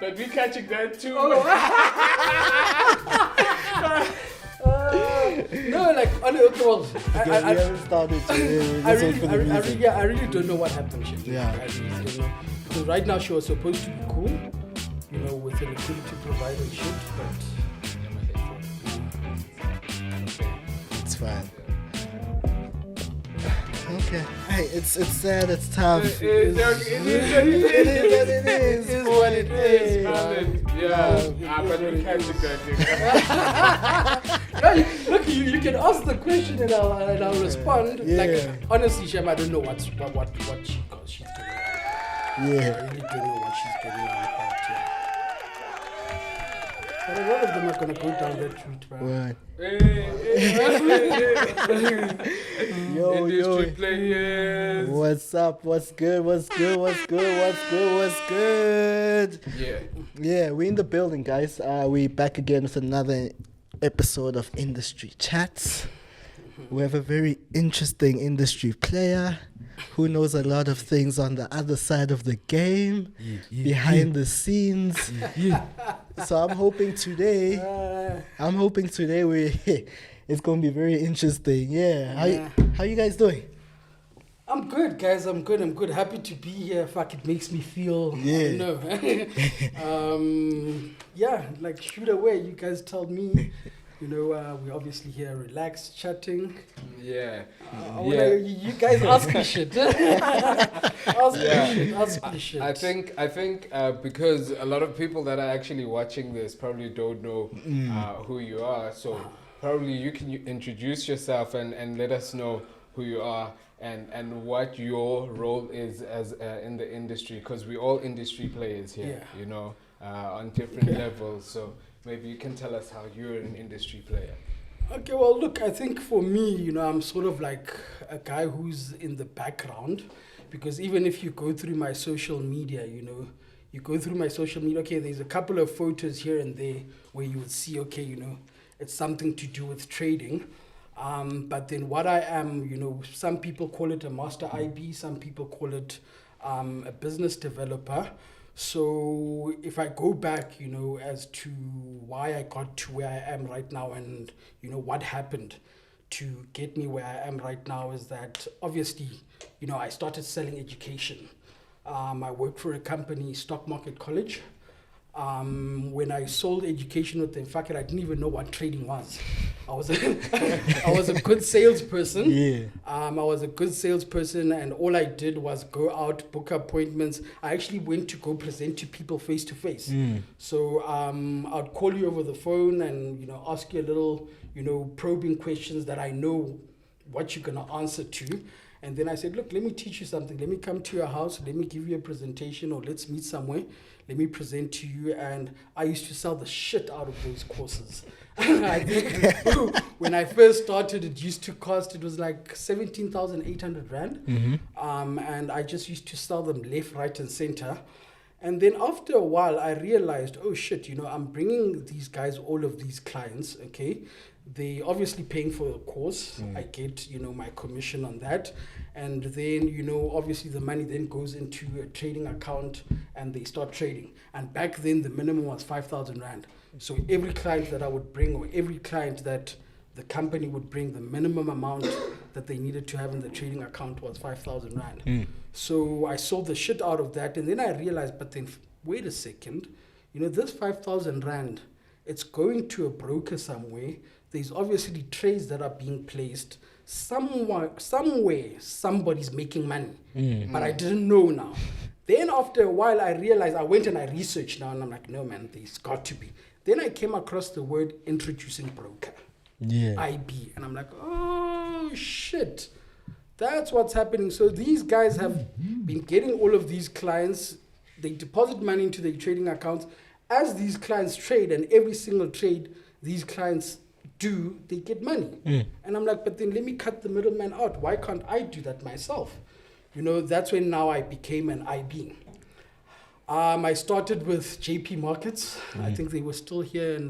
But we catching that too. No, like, okay, well, We haven't started. I really don't know what happened. Shit. Yeah. I really don't know. Because right now she was supposed to be cool, you know, with a liquidity provider and shit, but It's fine. Okay. Hey, it's sad. It's tough. It is what it is. Yeah. But we catching that. look, you can ask the question and I'll respond. Yeah. Like, honestly, Shem, I don't know what she's getting at. Yeah. I really don't know what she's getting at. But a lot of them are gonna go down that route, man. Right. Yo. Industry players. What's up? What's good? Yeah, we're in the building, guys. We back again with another episode of Industry Chats. We have a very interesting industry player who knows a lot of things on the other side of the game, behind the scenes. So I'm hoping today it's going to be very interesting. Yeah. How you guys doing? I'm good, guys. I'm good. Happy to be here. Fuck, it makes me feel. Yeah. Yeah, like shoot away. You guys tell me. You know, we're obviously here relaxed, chatting. Yeah. You guys ask me shit. Ask me shit. I think because a lot of people that are actually watching this probably don't know who you are. So probably you can introduce yourself and let us know who you are and what your role is as in the industry, because we're all industry players here, you know, on different levels. So maybe you can tell us how you're an industry player. Okay, well, look, I think for me, you know, I'm sort of like a guy who's in the background, because even if you go through my social media, you know, okay, there's a couple of photos here and there where you would see, okay, you know, it's something to do with trading. But then what I am, you know, some people call it a master IB, some people call it a business developer. So if I go back, you know, as to why I got to where I am right now and, you know, what happened to get me where I am right now is that obviously, you know, I started selling education. I worked for a company, Stock Market College. When I sold education with them, fuck it, I didn't even know what trading was. I was a good salesperson. Yeah. I was a good salesperson, and all I did was go out, book appointments. I actually went to go present to people face to face. So I'd call you over the phone and, you know, ask you a little, you know, probing questions that I know what you're gonna answer to. And then I said, look, let me teach you something. Let me come to your house. Let me give you a presentation, or let's meet somewhere. Let me present to you. And I used to sell the shit out of those courses. I think when I first started, it was like 17,800 Rand. And I just used to sell them left, right, and center. And then after a while, I realized, oh shit, you know, I'm bringing these guys, all of these clients, okay? They obviously paying for the course. I get, you know, my commission on that. And then, you know, obviously the money then goes into a trading account and they start trading. And back then the minimum was 5,000 Rand. So every client that I would bring, or every client that the company would bring, the minimum amount that they needed to have in the trading account was 5,000 Rand. So I sold the shit out of that. And then I realized, but then wait a second, you know, this 5,000 Rand, it's going to a broker somewhere. There's obviously trades that are being placed. Somewhere, somebody's making money. But I didn't know now. Then after a while, I realized, I went and I researched now, and I'm like, no, man, there's got to be. Then I came across the word introducing broker. IB. And I'm like, oh, shit. That's what's happening. So these guys have been getting all of these clients. They deposit money into their trading accounts. As these clients trade, and every single trade these clients do, they get money. And I'm like, but then let me cut the middleman out. Why can't I do that myself? You know, that's when now I became an IB. I started with JP Markets. I think they were still here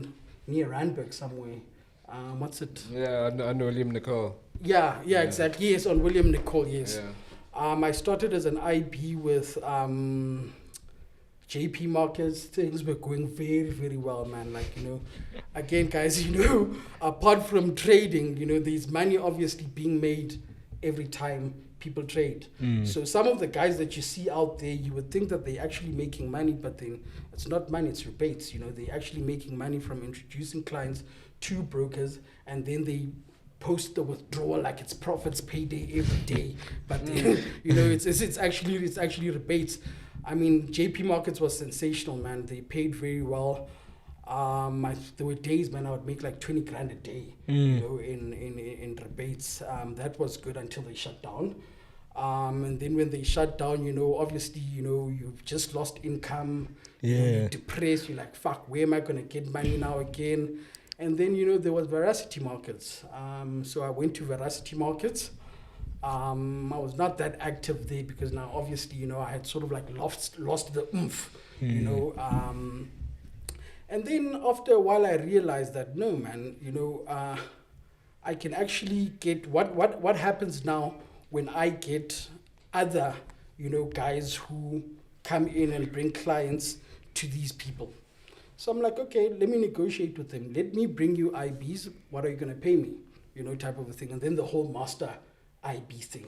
near Randburg somewhere. What's it? Yeah, on William Nicole. Yeah, exactly. Yes, on William Nicole, yes. Yeah. I started as an IB with JP markets, things were going very, very well, man. Like, you know, again, guys, you know, apart from trading, you know, there's money obviously being made every time people trade. So some of the guys that you see out there, you would think that they're actually making money, but then it's not money, it's rebates. You know, they're actually making money from introducing clients to brokers, and then they post the withdrawal like it's profits payday every day. But then, you know, it's actually rebates. I mean, JP Markets was sensational, man. They paid very well. There were days, man, I would make like 20 grand a day, you know, in rebates. That was good until they shut down. And then when they shut down, you know, obviously, you know, you've just lost income. You know, you're depressed. You're like, fuck, where am I going to get money now again? And then, you know, there was Veracity Markets. So I went to Veracity Markets. I was not that active there because now, obviously, you know, I had sort of like lost the oomph, you know. And then after a while, I realized that, no, man, you know, I can actually get what happens now when I get other, you know, guys who come in and bring clients to these people. So I'm like, okay, let me negotiate with them. Let me bring you IBs. What are you going to pay me? You know, type of a thing. And then the whole master IB thing,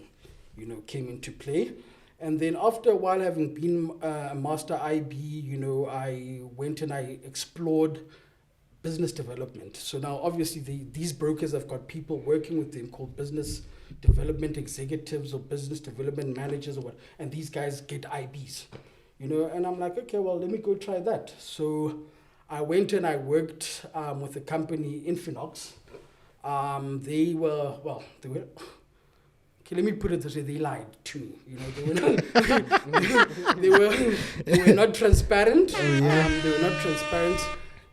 you know, came into play. And then after a while, having been a master IB, you know, I went and I explored business development. So now, obviously, these brokers have got people working with them called business development executives or business development managers or what. And these guys get IBs, you know. And I'm like, okay, well, let me go try that. So I went and I worked with a company, Infinox. They were. Okay, let me put it this way: they lied to me. You know, they were not. they were not transparent. They were not transparent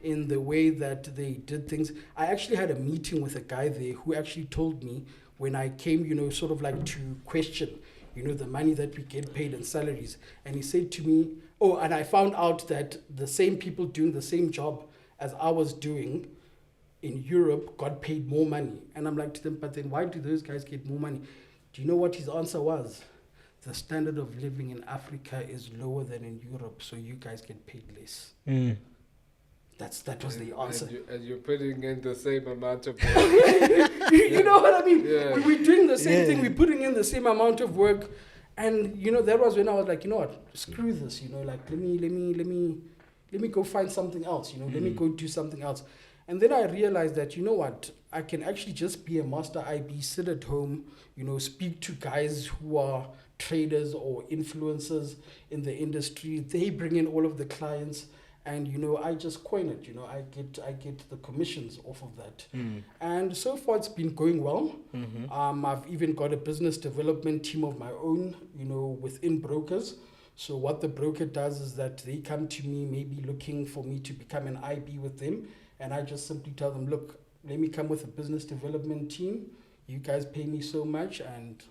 in the way that they did things. I actually had a meeting with a guy there who actually told me when I came, you know, sort of like to question, you know, the money that we get paid in salaries, and he said to me, "Oh, and I found out that the same people doing the same job as I was doing in Europe got paid more money." And I'm like to them, "But then why do those guys get more money?" Do you know what his answer was? The standard of living in Africa is lower than in Europe, so you guys get paid less. That was the answer. And you're putting in the same amount of work. You know what I mean? Yeah. We're doing the same thing. We're putting in the same amount of work. And, you know, that was when I was like, you know what? Screw this, you know, like, let me go find something else, you know, let me go do something else. And then I realized that, you know what, I can actually just be a master IB, sit at home, you know, speak to guys who are traders or influencers in the industry. They bring in all of the clients, and, you know, I just coin it, you know, I get the commissions off of that. And so far it's been going well. I've even got a business development team of my own, you know, within brokers. So what the broker does is that they come to me maybe looking for me to become an IB with them. And I just simply tell them, look, let me come with a business development team. You guys pay me so much and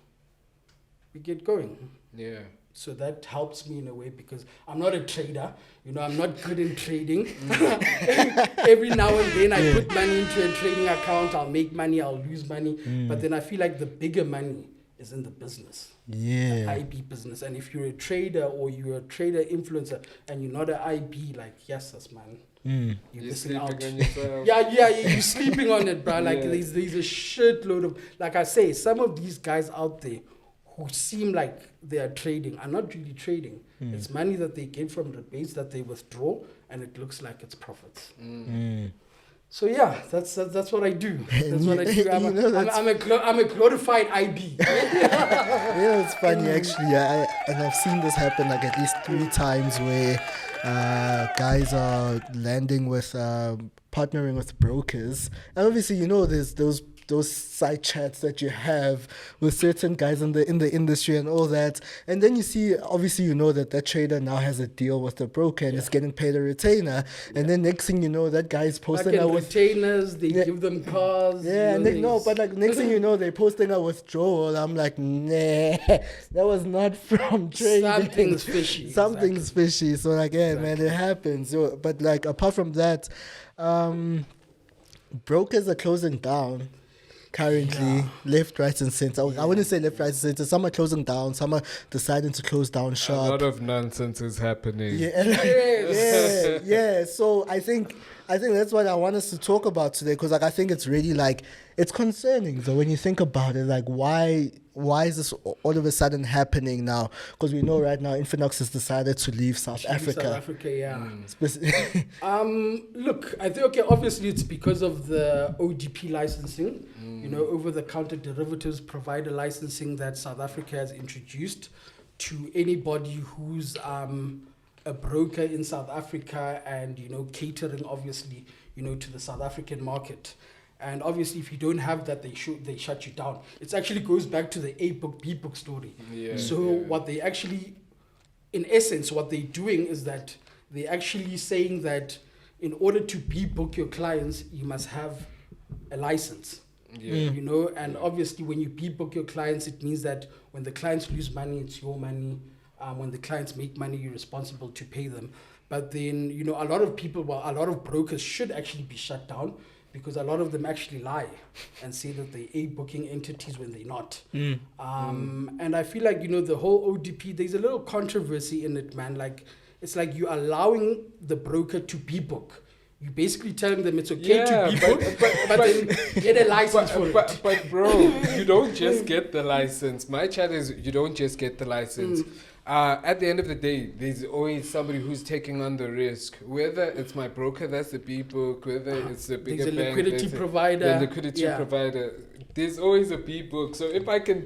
we get going. Yeah. So that helps me in a way because I'm not a trader. You know, I'm not good in trading. Every now and then I put money into a trading account. I'll make money, I'll lose money. But then I feel like the bigger money is in the business. The IB business. And if you're a trader or you're a trader influencer and you're not an IB, like, yes, man. You're missing out. You're sleeping on it, bro. Like there's a shitload of, like I say, some of these guys out there who seem like they are trading are not really trading. It's money that they get from rebates that they withdraw, and it looks like it's profits. So yeah, that's what I do. That's what I do. I'm a glorified IB. Yeah, it's funny actually. And I've seen this happen like at least 3 times where guys are landing with partnering with brokers, and obviously, you know, there's those side chats that you have with certain guys in the industry and all that, and then you see, obviously, you know, that trader now has a deal with the broker and is getting paid a retainer, and then next thing you know, that guy's posting out with retainers. They give them cars. Yeah, and but like next thing you know, they're posting a withdrawal. I'm like, nah, that was not from trading. Something's fishy. Something's fishy. So like, yeah, man, it happens. So, but like apart from that, brokers are closing down. currently, left, right, and center. I wouldn't say left, right, and center. Some are closing down. Some are deciding to close down A shop. lot of nonsense is happening. Yeah. So I think that's what I want us to talk about today, because I think it's really it's concerning though when you think about it. Why is this all of a sudden happening now? Because we know right now Infinix has decided to leave South Africa. South Africa, yeah. Look, I think obviously it's because of the ODP licensing, over-the-counter derivatives provider licensing that South Africa has introduced to anybody who's a broker in South Africa and catering obviously to the South African market. And obviously, if you don't have that, they shut you down. It actually goes back to the A book, B book story. What they actually, in essence, what they're doing is that they're actually saying that in order to B book your clients, you must have a license. And obviously, when you B book your clients, it means that when the clients lose money, it's your money. When the clients make money, you're responsible to pay them. But then, a lot of brokers should actually be shut down, because a lot of them actually lie and say that they're A-booking entities when they're not. And I feel like, the whole ODP, there's a little controversy in it, man. It's like you're allowing the broker to B-book. You're basically telling them it's okay to B-book, but then get a license for it. But bro, you don't just get the license. My chat is you don't just get the license. At the end of the day, there's always somebody who's taking on the risk. Whether it's my broker, that's the B book. Whether it's the bigger bank, liquidity provider. The liquidity provider. There's always a B book. So if I can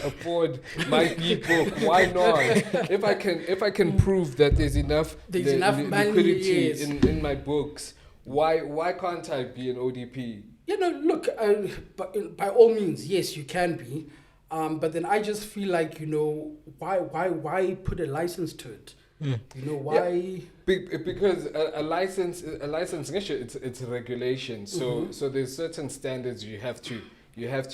afford my B book, why not? If I can prove that there's enough money, liquidity in my books, why can't I be an ODP? Look, by all means, yes, you can be. But then I just feel like, why put a license to it? Why? Yeah, because a license, it's a regulation. So there's certain standards you have to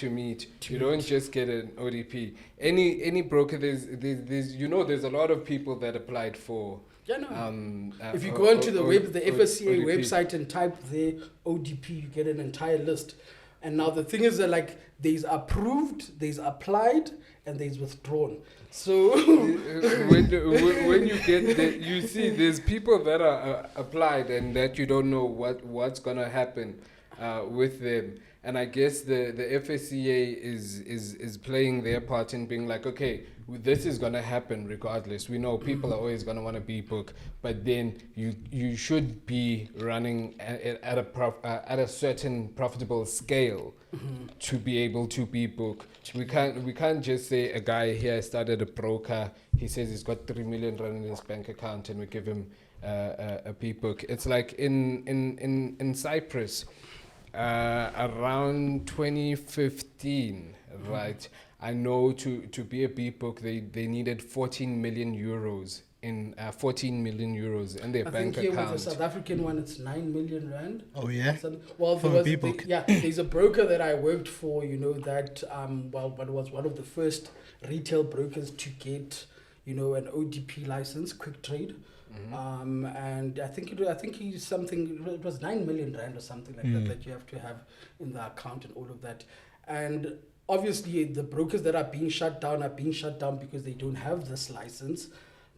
meet. You don't just get an ODP. Any broker, there's a lot of people that applied for. If you go onto the FSCA website and type there ODP, you get an entire list. And now the thing is that there's approved, there's applied, and there's withdrawn. So when you get there, you see there's people that are applied and that you don't know what's gonna happen with them. And I guess the FSCA is playing their part in being like, okay, this is gonna happen regardless. We know people are always gonna want to be book, but then you should be running at a certain profitable scale to be able to be book. We can't just say a guy here started a broker. He says he's got 3 million rand in his bank account, and we give him a B book. It's like in Cyprus. Around 2015, right? I know to be a B book, they needed 14 million euros in their bank account. I think with the South African one, it's 9 million rand. Oh yeah. Well, there's a broker that I worked for. That was one of the first retail brokers to get an ODP license, quick trade. And I think he's something. It was 9 million rand or something like that you have to have in the account and all of that. And obviously, the brokers that are being shut down because they don't have this license.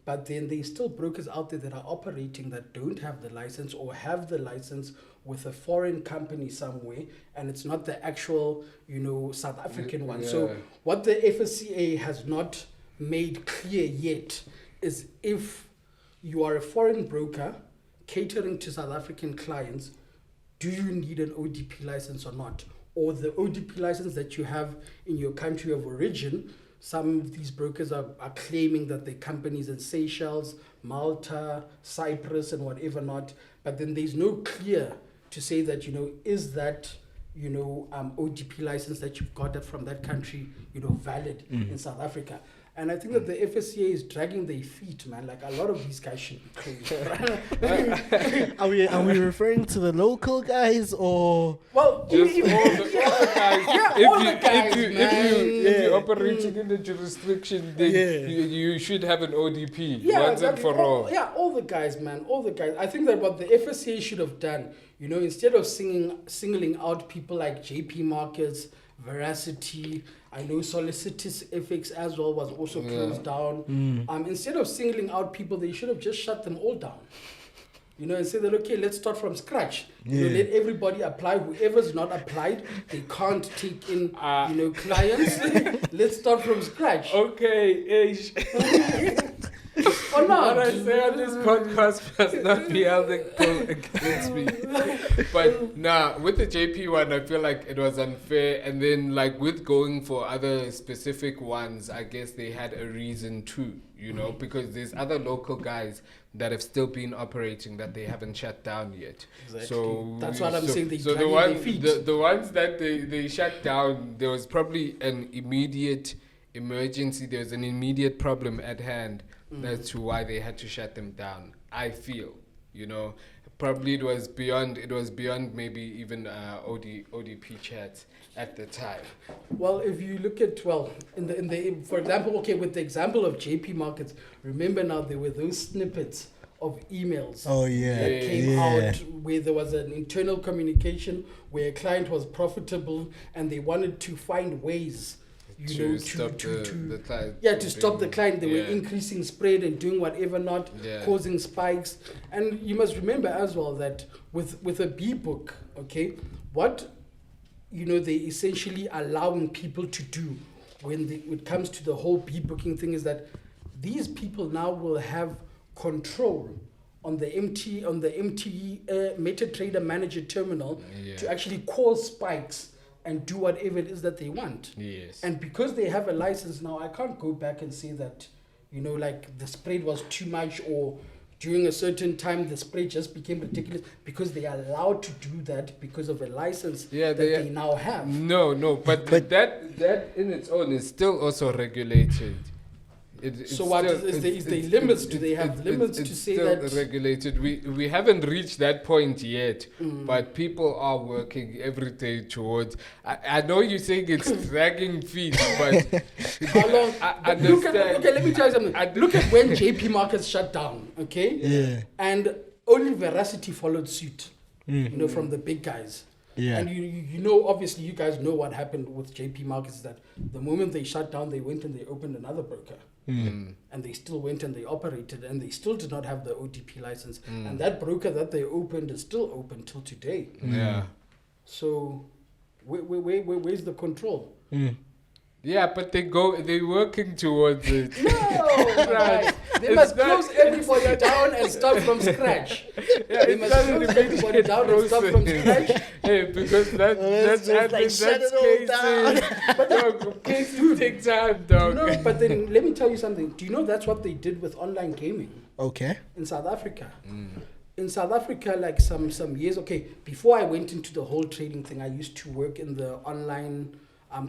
But then there's still brokers out there that are operating that don't have the license or have the license with a foreign company somewhere, and it's not the actual South African one. So what the FSCA has not made clear yet is if you are a foreign broker catering to South African clients, do you need an ODP license or not? Or the ODP license that you have in your country of origin, some of these brokers are claiming that their companies in Seychelles, Malta, Cyprus, and whatever not, but then there's no clear to say that, is that, ODP license that you've got from that country, valid in South Africa. And I think that the FSCA is dragging their feet, man. Like, a lot of these guys should be closed. Are we referring to the local guys or? Well, Just all the guys. Yeah, all the guys, man. If you're operating in the jurisdiction, then you should have an ODP once and for all. Yeah, all the guys, man. All the guys. I think that what the FSCA should have done, you know, instead of singling out people like JP Markets, Veracity, I know Solicitous FX as well was also closed down. Instead of singling out people, they should have just shut them all down. You know, and say that, okay, let's start from scratch. You know, let everybody apply. Whoever's not applied, they can't take in, clients. Let's start from scratch. Okay, Or not. What I say on this podcast must not be held against me. But nah, with the JP one, I feel like it was unfair. And then, like, with going for other specific ones, I guess they had a reason too, you know, because there's other local guys that have still been operating that they haven't shut down yet. Exactly. So that's what I'm saying. So the ones that they shut down, there was probably an immediate emergency. There's an immediate problem at hand. That's to why they had to shut them down. I feel, you know, probably it was beyond maybe even ODP chats at the time. Well, if you look at in the for example, okay, with the example of JP Markets, remember now there were those snippets of emails that came out where there was an internal communication where a client was profitable and they wanted to find ways to stop the client. Yeah, to stop the client. They were increasing spread and doing whatever not, causing spikes. And you must remember as well that with a B book, okay, what they essentially allowing people to do when it comes to the whole B booking thing is that these people now will have control on the MetaTrader Manager terminal to actually cause spikes and do whatever it is that they want. Yes. And because they have a license now, I can't go back and say that, like the spread was too much or during a certain time the spread just became ridiculous, because they are allowed to do that because of a license that they now have. No, but that in its own is still also regulated. So what is the limits? Do they have limits to say that? It's still regulated. We haven't reached that point yet, but people are working every day towards. I know you're saying it's dragging feet, but how long? Let me tell you something. Look at when JP Markets shut down, okay? Yeah. And only Veracity followed suit, from the big guys. Yeah. And you know, obviously, you guys know what happened with JP Markets, that the moment they shut down, they went and they opened another broker. And they still went and they operated, and they still did not have the OTP license. And that broker that they opened is still open till today. Yeah. So where's the control? Yeah, but they're working towards it. No, right. They must close everybody down and start from scratch. Yeah, they must close everybody down and start from scratch. Hey, because that's cases. But dog, cases take time, dog. No, but then let me tell you something. Do you know that's what they did with online gaming? Okay. In South Africa. In South Africa, like some years, before I went into the whole trading thing, I used to work in the online,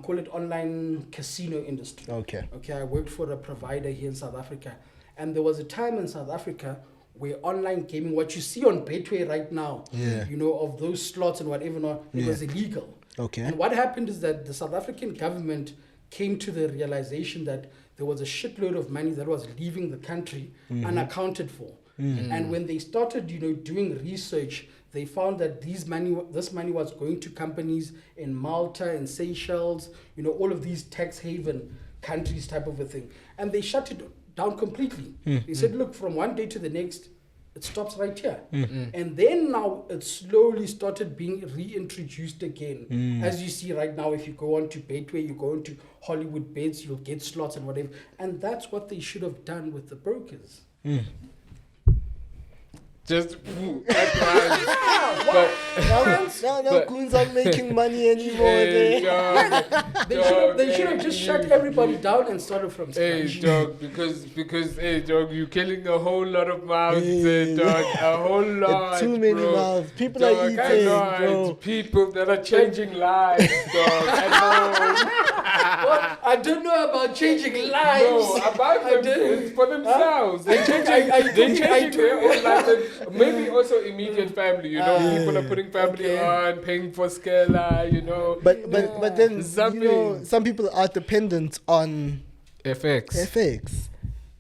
call it online casino industry. Okay, I worked for a provider here in South Africa. And there was a time in South Africa where online gaming, what you see on Betway right now, of those slots and whatever, it was illegal. Okay. And what happened is that the South African government came to the realization that there was a shitload of money that was leaving the country unaccounted for. And when they started, doing research, they found that this money was going to companies in Malta and Seychelles, all of these tax haven countries type of a thing. And they shut it down completely. They said, look, from one day to the next, it stops right here. And then now it slowly started being reintroduced again. As you see right now, if you go on to Betway, you go into Hollywood Bets, you'll get slots and whatever. And that's what they should have done with the brokers. Just no, goons aren't making money anymore. They should have just shut everybody down and started from scratch. Hey, dog, because dog, you're killing a whole lot of mouths, dog, a whole lot. Too many mouths. People are eating, bro. People that are changing lives, dog, at home. Well, I don't know about changing lives. No, about I them did. for themselves. They're changing their own lives. And maybe also immediate family. You know, people are putting family on, paying for Skela. You know, But then Something. you know, some people are dependent on FX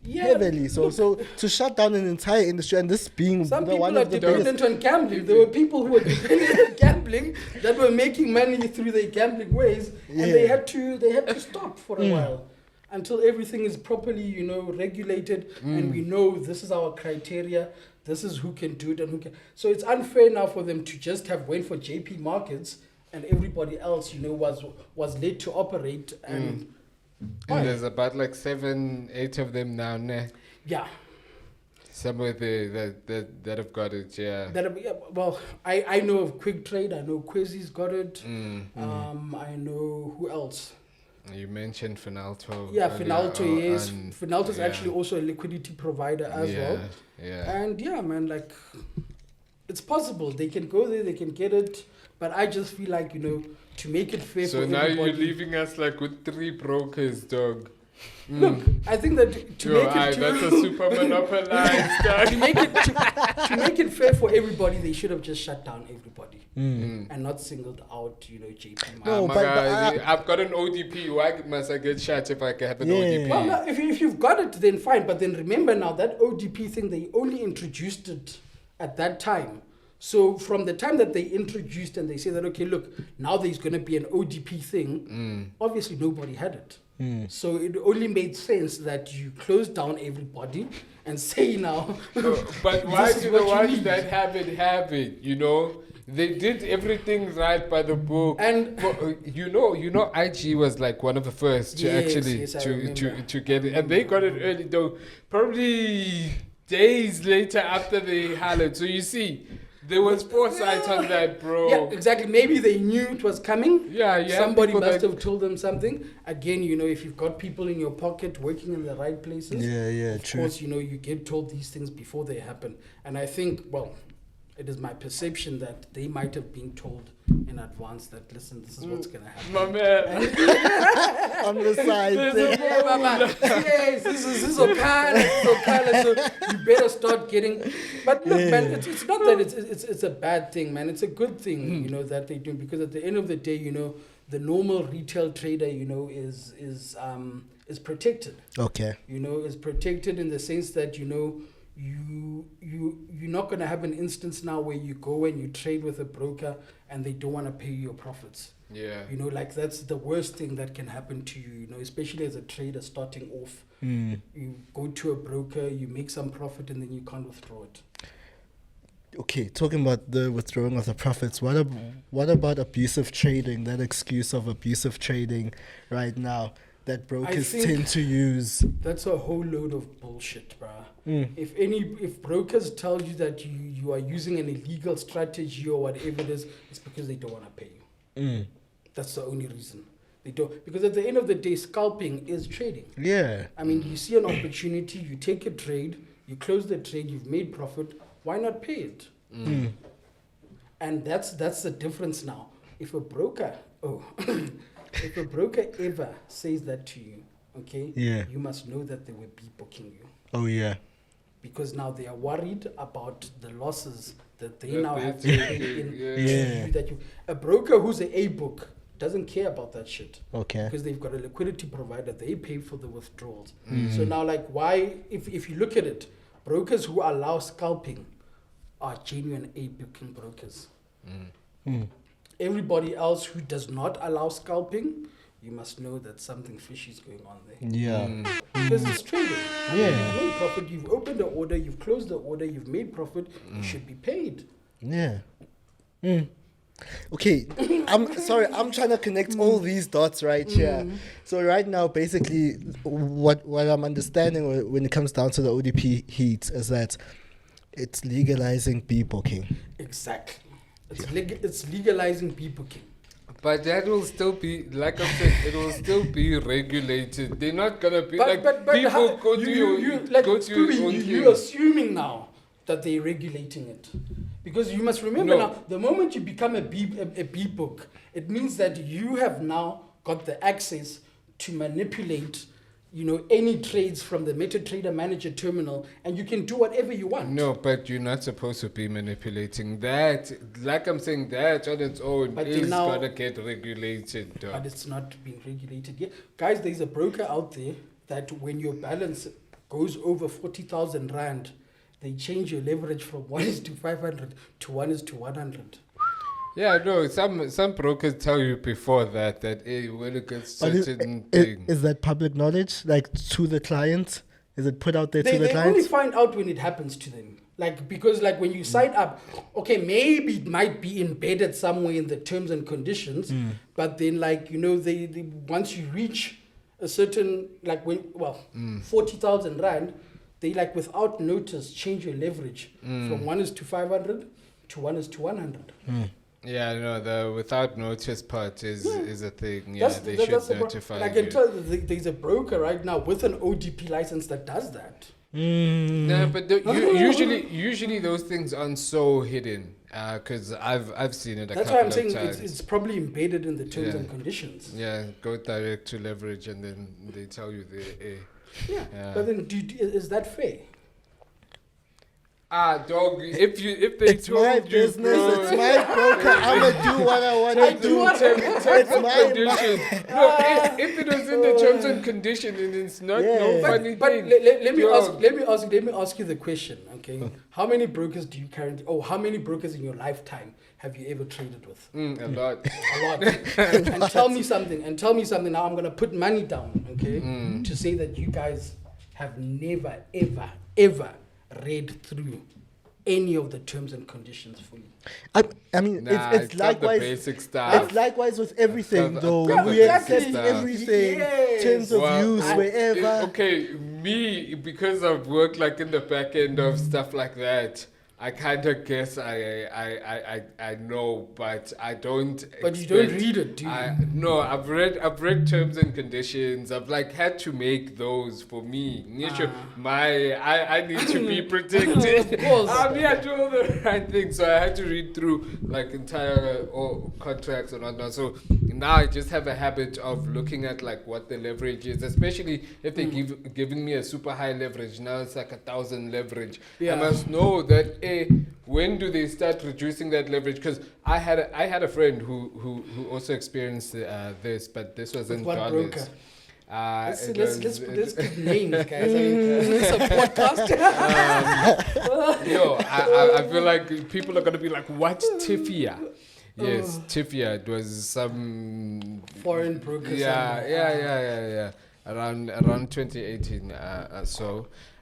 heavily. So to shut down an entire industry, and this being Some the people one are of the dependent biggest. on gambling. There were people who were dependent on gambling that were making money through their gambling ways, and they had to stop for a while until everything is properly, you know, regulated, and we know this is our criteria. This is who can do it and who can. So it's unfair now for them to just have went for JP markets, and everybody else, you know, was led to operate and. And there's about like 7-8 of them now, ne? Yeah. Somewhere there that have got it, yeah. Well, I know of Quick Trade. I know Quizzy's got it. I know who else. You mentioned Finalto. Yeah, earlier, Finalto, yes. and- Finalto's yeah. actually also a liquidity provider as well. Yeah. And yeah, man, like, it's possible. They can go there, they can get it. But I just feel like, you know, to make it fair So for now everybody. you're leaving us like with 3 brokers, dog. Look, I think that to make it that's a super monopolized dog. to make it fair for everybody, they should have just shut down everybody and not singled out, you know, JP. No, My but guy, I've got an ODP. Why must I get shot if I can have an ODP? Well, no, if you've got it, then fine. But then remember now, that ODP thing, they only introduced it at that time. So from the time that they introduced and they say that, okay, look, now there's going to be an ODP thing, obviously nobody had it. So it only made sense that you close down everybody and say now. But why This is do what the you ones need. that have it, you know? They did everything right by the book. And you know, IG was like one of the first to Yes, actually yes, I to remember. get it. And they got it early though, probably days later after they had it. So you see, there was foresight on that, bro. yeah, exactly. Maybe they knew it was coming. Yeah. Somebody people must that- have told them something. Again, you know, if you've got people in your pocket working in the right places, of true. course, you know, you get told these things before they happen. And I think, well, it is my perception that they might have been told in advance that, listen, this is what's going to happen. My man. On the side. Yeah, Baba. Yes, this is Okala, so you better start getting. But look, man, it's not that it's a bad thing, man. It's a good thing, you know, that they do, because at the end of the day, you know, the normal retail trader, you know, is protected. Okay. You know, is protected in the sense that, you know, you're not going to have an instance now where you go and you trade with a broker and they don't want to pay you your profits. Yeah. You know, like that's the worst thing that can happen to you, you know, especially as a trader starting off. You go to a broker, you make some profit, and then you can't withdraw it. Okay, talking about the withdrawing of the profits, what about abusive trading, that excuse of abusive trading right now that brokers think- tend to use? That's a whole load of bullshit, bruh. If brokers tell you that you are using an illegal strategy or whatever it is, it's because they don't want to pay you. That's the only reason. They don't, because at the end of the day, scalping is trading. Yeah. I mean, you see an opportunity, you take a trade, you close the trade, you've made profit. Why not pay it? And that's the difference now. If a broker, if a broker ever says that to you, okay, you must know that they will be booking you. Oh yeah. Because now they are worried about the losses that they That now they have to take, pay in yeah. to Yeah. you. That a broker who's a A-book doesn't care about that shit. Okay. Because they've got a liquidity provider, they pay for the withdrawals. So now, like, why, if you look at it, brokers who allow scalping are genuine A-booking brokers. Everybody else who does not allow scalping, you must know that something fishy is going on there. Yeah. Because it's trading. Yeah. You've made profit, you've opened the order, you've closed the order, you've made profit, you should be paid. Yeah. Okay, I'm sorry, I'm trying to connect all these dots right here. So right now, basically, what I'm understanding when it comes down to the ODP heat is that it's legalizing booking. Exactly. It's legalizing booking. But that will still be, like I said, it will still be regulated. They're not gonna be But people how, go to you like go to your Scooby, own you're assuming now that they're regulating it. Because you must remember No. now, the moment you become a B book, it means that you have now got the access to manipulate, any trades from the MetaTrader Manager terminal, and you can do whatever you want. No, but you're not supposed to be manipulating that. Like I'm saying, that on its own is gonna get regulated. But it's not being regulated yet. Guys, there's a broker out there that when your balance goes over 40,000 Rand, they change your leverage from 1:500 to 1:100. Yeah, no, some brokers tell you before that when it gets certain thing. Is that public knowledge, like to the client? Is it put out there to the They client? only find out when it happens to them. Because when you sign up, okay, maybe it might be embedded somewhere in the terms and conditions, but then they once you reach a certain 40,000 Rand, they without notice change your leverage from 1:500 to 1:100. Yeah, no, the without notice part is a thing. Yeah, they should notify I can tell there's a broker right now with an ODP license that does that. No, but usually those things aren't so hidden. Because I've seen it a That's couple why I'm saying of times. it's probably embedded in the terms and conditions. Yeah, go direct to leverage, and then they tell you But then is that fair? Dog. If they It's told my you, business. bro, It's my broker. I'ma do what I want to do. terms and conditions. No, if it was in the terms and conditions, and it's not no funny But thing. let me ask you the question, okay? How many brokers do you currently? Oh, how many brokers in your lifetime have you ever traded with? A lot. A lot. And tell me something. Now I'm gonna put money down, okay, to say that you guys have never, ever read through any of the terms and conditions fully. I mean, Nah, it's likewise. the basic stuff. It's likewise with everything, though. Yeah, We exactly. accept everything, Yes. terms of use, wherever. Okay, me, because I've worked in the back end of stuff like that, I kind of guess I know, but I don't. But you don't read it, do you? No, I've read terms and conditions. I've had to make those for me. I need to be protected. Of course. I do all the right things, so I had to read through entire contracts and whatnot. So now I just have a habit of looking at what the leverage is, especially if they giving me a super high leverage. Now it's 1,000 leverage. Yeah. I must know that when do they start reducing that leverage? Because I had a friend who also experienced this, but this was in what dollars. broker? Let's give names, guys. Is this a podcast? I feel like people are gonna be like, "What Tifia?" Yes, Tifia. It was some Foreign broker. Yeah. Around 2018.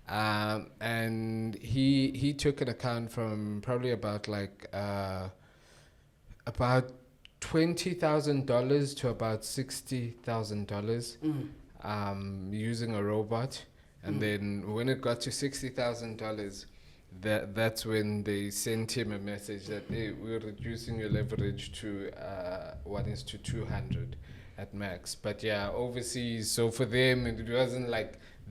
And he took an account from probably about $20,000 to about $60,000 using a robot, and then when it got to $60,000, that's when they sent him a message that we're reducing your leverage to 1:200 at max. But yeah, overseas, so for them it wasn't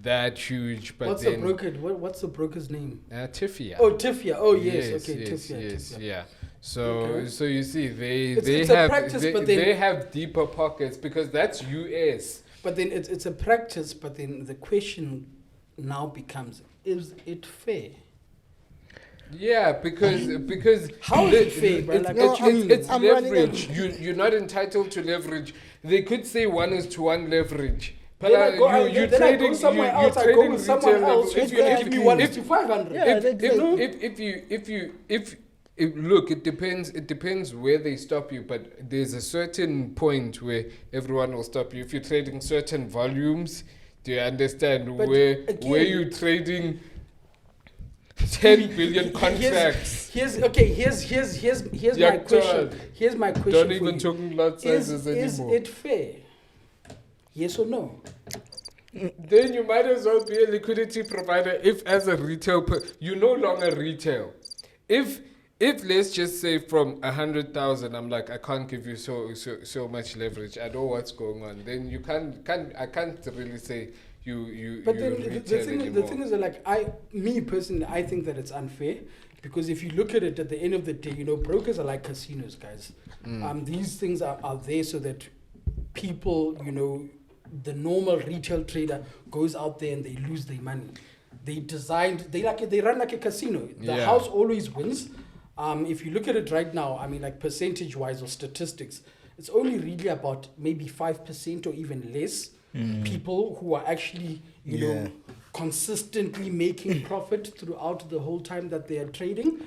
that huge. But what's the broker? What's the broker's name? Tifia. Oh, Tifia. Oh, yes. Okay, yes, Tifia. yes, Tifia. yeah. So Okay. so you see, It's they a have practice, but then- they have deeper pockets because that's US. But then it's a practice. But then the question now becomes: is it fair? Yeah, because How is it fair, bro? It's I'm running leverage. You're not entitled to leverage. They could say 1:1 leverage. But Then I go trading somewhere you're else. I go trading with someone retail else. leverage. Who's going to give me 1:500? Yeah, Look, it depends where they stop you, but there's a certain point where everyone will stop you. If you're trading certain volumes, do you understand But where again- you're trading 10 billion contracts? Here's my Yeah, question. Here's my question. Don't for even you. talking lot sizes Is anymore. it fair? Yes or no? Then you might as well be a liquidity provider if as a retail you're no longer retail. If let's just say from 100,000 I'm I can't give you so much leverage, I know what's going on, then you I can't really say you But then retail the thing is that me personally, I think that it's unfair, because if you look at it at the end of the day, brokers are like casinos, guys. These things are there so that people, the normal retail trader goes out there and they lose their money. They run like a casino. The house always wins. If you look at it right now, I mean, like percentage-wise or statistics, it's only really about maybe 5% or even less people who are actually, you know, consistently making profit throughout the whole time that they are trading.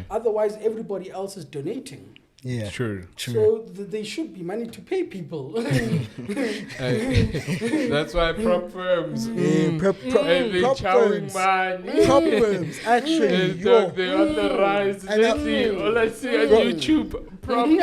Otherwise, everybody else is donating. Yeah, true. So they should be money to pay people. That's why prop firms. Prop chowing firms. money. Prop firms, actually, They're on the rise. Lately, all I see on YouTube, prop firm.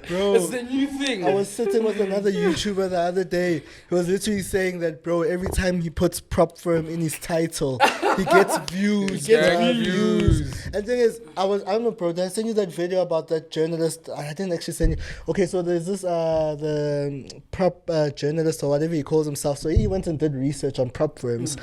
bro. It's the new thing. I was sitting with another YouTuber the other day. He was literally saying that, bro, every time he puts prop firm in his title, he gets views. And thing is, I don't know, bro, did I send you that video about that journalist? I didn't actually send you. Okay, so there's this, the prop journalist or whatever he calls himself. So he went and did research on prop firms.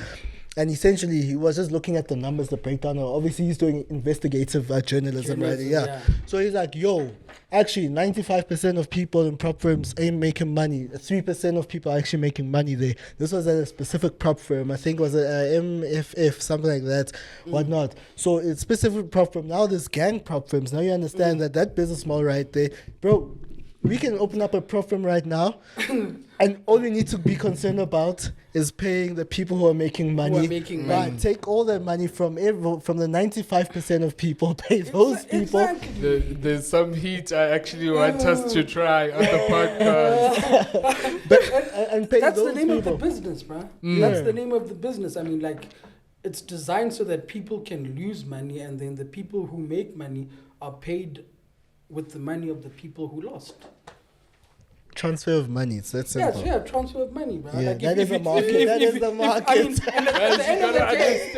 And essentially, he was just looking at the numbers, the breakdown. Obviously, he's doing investigative journalism, right? Yeah. So he's like, yo, actually, 95% of people in prop firms ain't making money. 3% of people are actually making money there. This was at a specific prop firm. I think it was a MFF, something like that, whatnot. So it's specific prop firm. Now there's gang prop firms. Now you understand that business model right there. Bro, we can open up a prop firm right now. And all we need to be concerned about is paying the people who are making money. But take all that money from the 95% of people, pay those people. Exactly. There's some heat I actually want us to try on the podcast. and pay That's those the name people. of the business, bro. That's the name of the business. I mean, like, it's designed so that people can lose money, and then the people who make money are paid with the money of the people who lost. Transfer of money, it's that simple. Yeah, transfer of money, bro. Yeah, like that is the market. That is the market. I mean, and at the end of the day,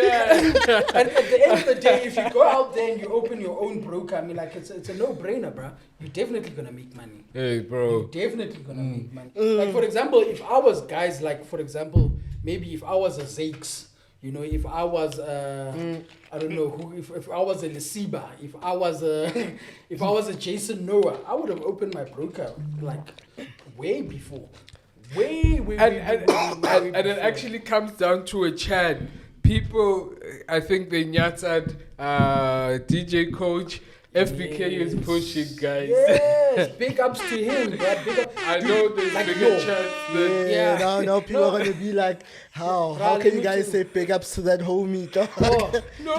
and at the end of the day, if you go out there and you open your own broker, I mean, like, it's a no-brainer, bro. You're definitely gonna make money. Hey, bro. You're definitely gonna make money. Like, for example, if I was guys, like, for example, maybe if I was a Zakes, you know, if I was I don't know who, if I was a Lesiba, if I was a Jason Noah, I would have opened my broker like way before. And it actually comes down to a chat. People, I think they nyatsad DJ Coach. FBK is pushing, guys. Yes, big ups to him. Yeah, big up. I know there's Like, bigger chats than... No, people are gonna be like, how can you guys say big ups to that homie, dog? No,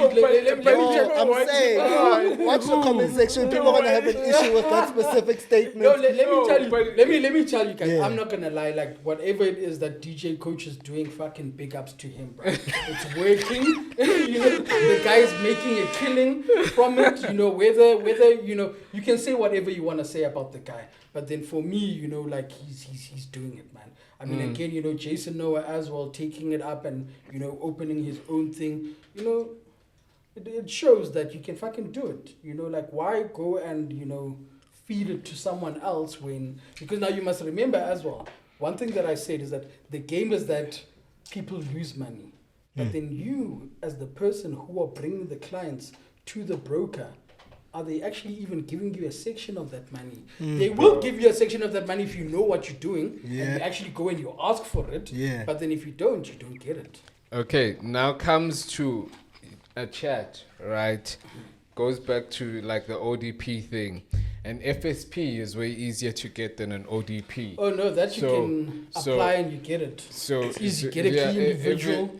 Dude, let me I'm saying, watch the comment section. People are gonna have an issue with that specific statement. No, let me tell you. but- Let me tell you guys. Yeah. I'm not gonna lie. Like, whatever it is that DJ Coach is doing, fucking big ups to him, bro. It's working. You know, the guy is making a killing from it. You know, whether you know, you can say whatever you want to say about the guy, but then for me, you know, like he's doing it, man. I mean, again, you know, Jason Noah as well, taking it up and, you know, opening his own thing. You know, it shows that you can fucking do it. You know, like, why go and, you know, feed it to someone else when... Because now you must remember as well, one thing that I said is that the game is that people lose money. But then you, as the person who are bringing the clients to the broker, are they actually even giving you a section of that money? They will give you a section of that money if you know what you're doing and you actually go and you ask for it. Yeah. But then if you don't get it. Okay, now comes to a chat, right? Goes back to like the ODP thing. An FSP is way easier to get than an ODP. Oh no, that you can apply and you get it. So it's easy. Get a clean individual.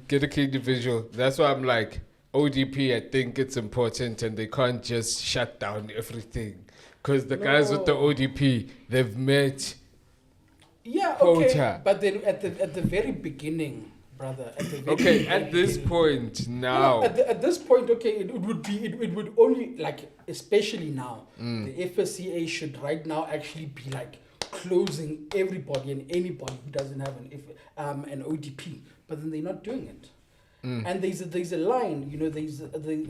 Get a clean individual. That's why I'm like, ODP, I think it's important, and they can't just shut down everything. Because the guys with the ODP, they've met quota. But then at the very beginning, brother, at the very okay, at this beginning, point now. No, at this point, okay, it would only, like, especially now, the FSCA should right now actually be like closing everybody and anybody who doesn't have an ODP. But then they're not doing it. And there's a line, you know,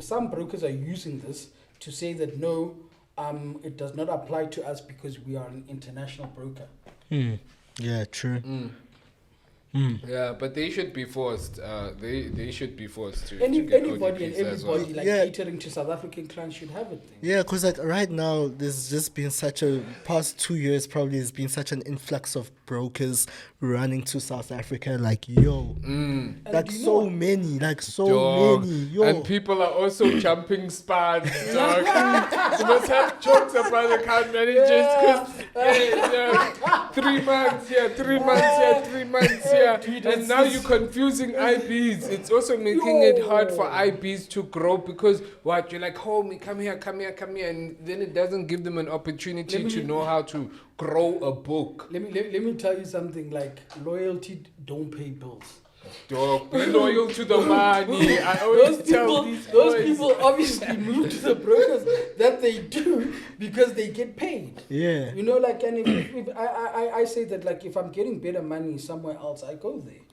some brokers are using this to say that no, it does not apply to us because we are an international broker. Yeah, true. Yeah, but they should be forced. They should be forced to. Anybody get and ODPs as well. everybody like Yeah. catering to South African clients should have it. Then. Yeah, because like right now, there's just been such a past 2 years probably has been such an influx of brokers running to South Africa. Like yo, And like do you so know- many, like so Dog. many. Yo, And people are also jumping spans, dog. You must have jokes about account managers because 3 months here, 3 months here, 3 months here. Dude, And it's now just- you're confusing IBs. It's also making it hard for IBs to grow because what? You're like, homie, come here, come here, come here. And then it doesn't give them an opportunity Let me- to know how to grow a book. Let me tell you something. Like loyalty don't pay bills. Dog, be loyal to the money. I always tell these Those boys. people obviously move to the brokers that they do because they get paid. yeah, You know, like, and if I say that, like, if I'm getting better money somewhere else, I go there.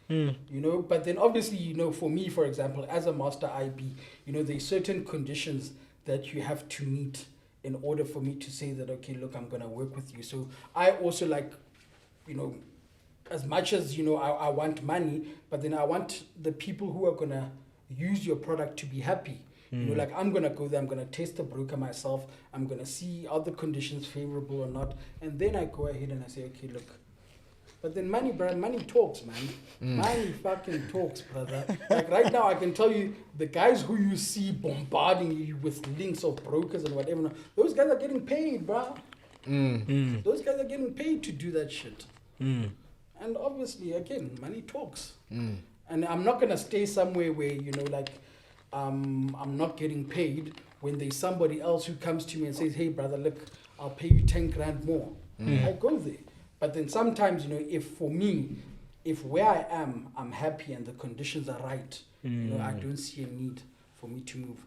You know, but then obviously, you know, for me, for example, as a master IB, you know, there's certain conditions that you have to meet in order for me to say that, okay, look, I'm going to work with you. So I also like, you know, as much as, you know, I want money, but then I want the people who are going to use your product to be happy. You know, like I'm going to go there, I'm going to test the broker myself. I'm going to see are the conditions favorable or not. And then I go ahead and I say, okay, look. But then money, bro, money talks, man. Money fucking talks, brother. Like right now, I can tell you, the guys who you see bombarding you with links of brokers and whatever, those guys are getting paid, bro. Those guys are getting paid to do that shit. And obviously, again, money talks. And I'm not gonna stay somewhere where, you know, like, I'm not getting paid when there's somebody else who comes to me and says, hey, brother, look, I'll pay you 10 grand more. I go there. But then sometimes, you know, if for me, if where I am, I'm happy and the conditions are right, you know, I don't see a need for me to move.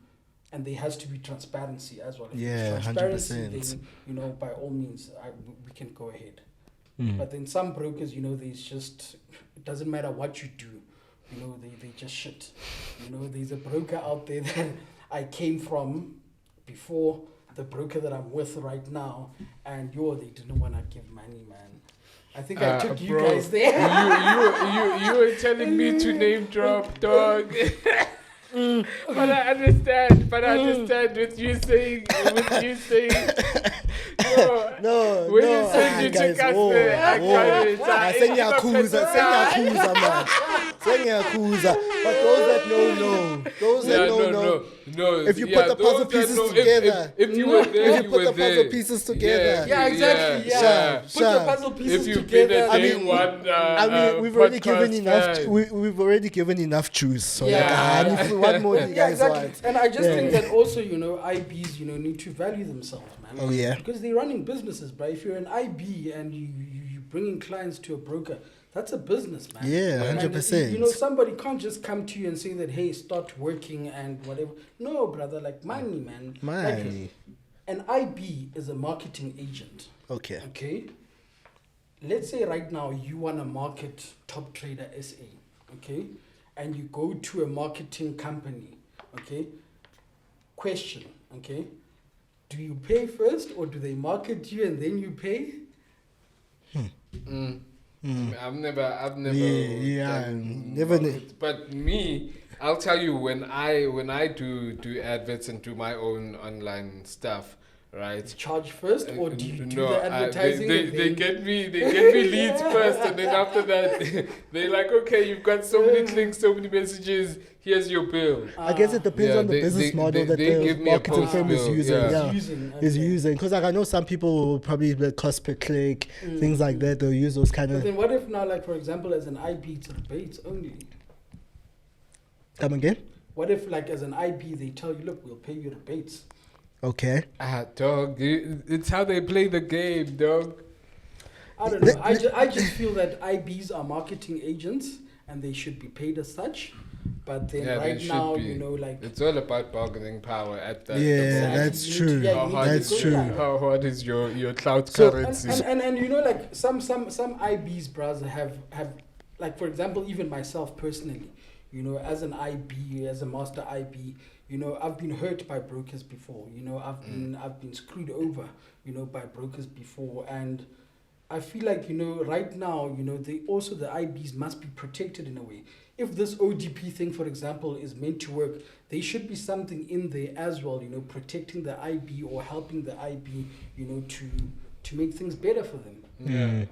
And there has to be transparency as well. If Yeah, it's transparency, 100%. then, you know, by all means, we can go ahead. But then some brokers, you know, there's just, it doesn't matter what you do, you know, they just shit. You know, there's a broker out there that I came from before the broker that I'm with right now, and they didn't want to give money, man. I think I took you bro, guys there. you were telling me to name drop, dog. But I understand with you saying, no, when no, you said you guys, took us there, I got it. Sengiyakuza. But those that don't know, those that don't know, no. if you put the puzzle those that pieces know, together, if you were there, if you you put were the there. puzzle pieces together, Yeah, exactly. Yeah. Yeah. Put Sure. the puzzle pieces If you've been together. a day one, I mean, we've already given podcast enough. fan. We've already given enough juice. So Yeah. like, what more do you guys exactly. want? And I just Yeah. think that also, you know, IBs, you know, need to value themselves, man. Oh, yeah. Because they're running businesses, bro. If you're an IB and you bringing clients to a broker, that's a business, man. Yeah, And 100%. You know, somebody can't just come to you and say that, hey, start working and whatever. No, brother, like money, man. Money. Like, an IB is a marketing agent. Okay. Okay. Let's say right now you want to market Top Trader SA, okay, and you go to a marketing company, okay. Question, okay, do you pay first or do they market you and then you pay? I've never Yeah, done never market. But me, I'll tell you, when I do adverts and do my own online stuff, right? Charge first or do you do No, the advertising? they and then- get me leads first, and then after that they're like, okay, you've got so many clicks, so many messages, here's your bill. I guess it depends Yeah, on the business model that they the give me a marketing firm is post-bill, using. yeah. Yeah, is Okay. using. Because like I know some people will probably the cost per click, things like that. They'll use those kind But of. then what if now, like for example, as an IB, it's rebates only? Come again? What if, like, as an IB, they tell you, look, we'll pay you rebates? Okay. Dog, it's how they play the game, dog. I don't know. I just feel that IBs are marketing agents and they should be paid as such. But then Yeah, they right should now, be. you know, like... It's all about bargaining power at that. Yeah, Exactly. that's You need true. to- yeah, you need to That's go true. down. How hard is your cloud So- currency? And you know, like some IBs, brother, have like, for example, even myself personally, you know, as an IB, as a master IB, you know, I've been hurt by brokers before. You know, I've been screwed over, you know, by brokers before. And I feel like, right now, they also, the IBs must be protected in a way. If this ODP thing, for example, is meant to work, there should be something in there as well, protecting the IB or helping the IB, to make things better for them. Yeah.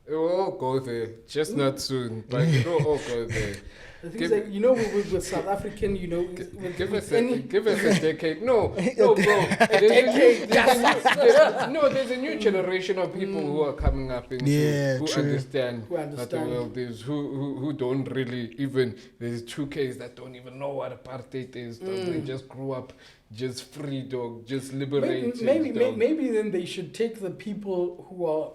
It will all go there, just not soon, but it will all go there. The thing is like, with South African, Give us a decade. No, bro. There's a new generation of people who are coming up who understand what the world is, who don't really even. There's 2Ks that don't even know what apartheid is. They just grew up just free, dog, just liberated. Maybe then they should take the people who are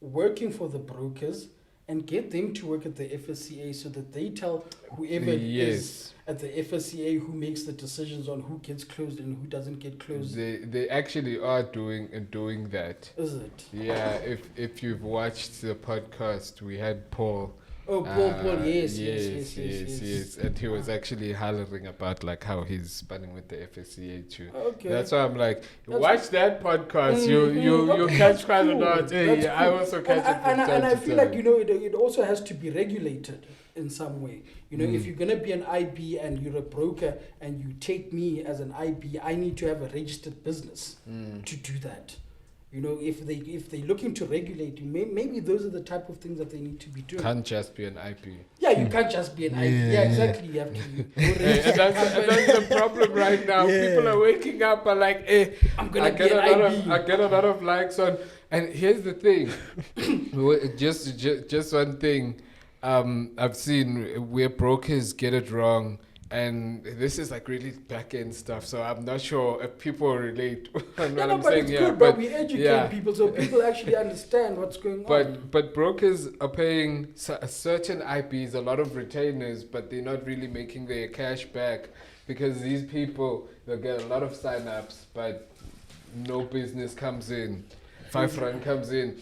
working for the brokers and get them to work at the FSCA so that they tell whoever it is at the FSCA who makes the decisions on who gets closed and who doesn't get closed. They actually are doing that. Is it? Yeah, if you've watched the podcast, we had Paul. Oh, Paul, yes. And he was actually hollering about like how he's spanning with the FSCA too. Okay. That's why I'm like, watch that podcast. You catch quite a lot. Cool. I also catch it from time and I to feel time. like it also has to be regulated in some way. If you're gonna be an IB and you're a broker and you take me as an IB, I need to have a registered business to do that. If they're looking to regulate you, maybe those are the type of things that they need to be doing. Can't just be an IP. Yeah, you can't just be an IP. Yeah, exactly. You have to. And that's the problem right now. Yeah. People are waking up and like, I'm gonna be an IB. I get a lot of likes on. And here's the thing, just one thing. I've seen where brokers get it wrong. And this is like really back-end stuff, so I'm not sure if people relate on what I'm saying. It's good, but we educate people so people actually understand what's going on. But brokers are paying certain IPs a lot of retainers, but they're not really making their cash back because these people, they'll get a lot of sign-ups, but no business comes in. 5 rand comes in.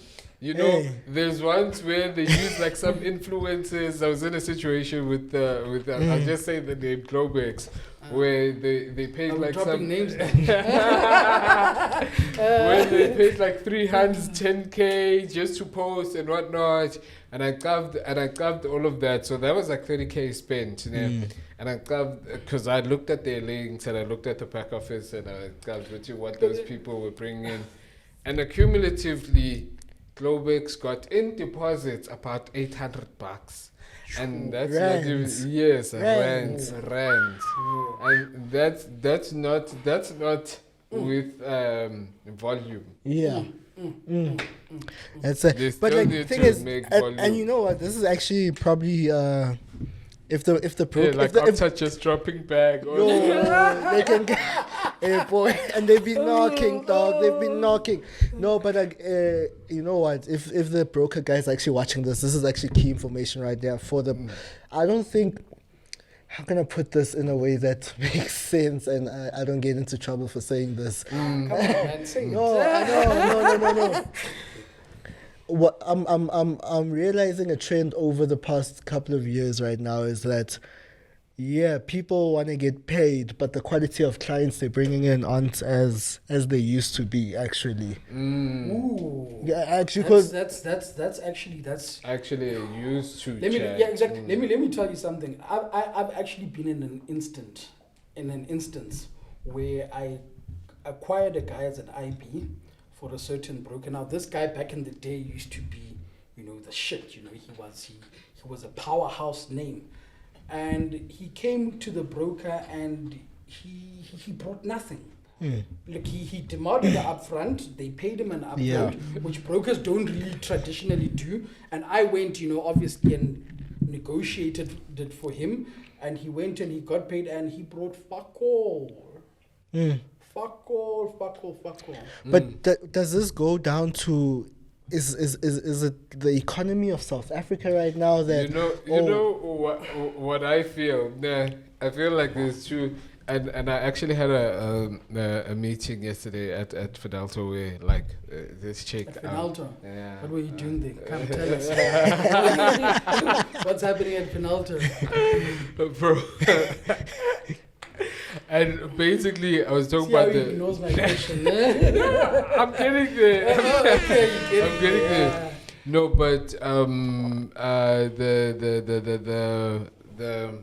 There's ones where they use like some influencers. I was in a situation with I'll just say the name Globex, where they paid like some names. where they paid like 310K just to post and whatnot, and I gloved all of that. So that was like 30K spent, and I gloved because I looked at their links and I looked at the back office and I gloved with what those people were bringing in, and accumulatively. Globex got in deposits about $800, and that's not even rand, and that's not with volume. Yeah. That's it. But like the thing is, and you know what? This is actually probably if the such just dropping bag. They can get. Hey boy, and they've been knocking, dog. They've been knocking. No, but you know what? If the broker guys actually watching this is actually key information right there for them. I don't think. How can I put this in a way that makes sense and I don't get into trouble for saying this? Come on, man, say it. No. What I'm realizing a trend over the past couple of years right now is that. Yeah, people want to get paid, but the quality of clients they're bringing in aren't as they used to be. Actually, yeah, actually, because that's actually used to. Exactly. Let me tell you something. I've actually been in an instance where I acquired a guy as an IB for a certain broker. Now, this guy back in the day used to be, the shit. He was a powerhouse name. And he came to the broker and he brought nothing. Like he demanded an upfront. They paid him an upfront, which brokers don't really traditionally do. And I went, obviously, and negotiated it for him. And he went and he got paid and he brought fuck all. Fuck all. But does this go down to... Is it the economy of South Africa right now that what I feel? I feel like there's two, and I actually had a meeting yesterday at Fidelto where this chick. At Fidelto? Yeah. What were you doing there? Come tell us. What's happening at Fidelto? Bro. And basically, I was talking about he knows my question. I'm getting there. I'm getting there. No, but the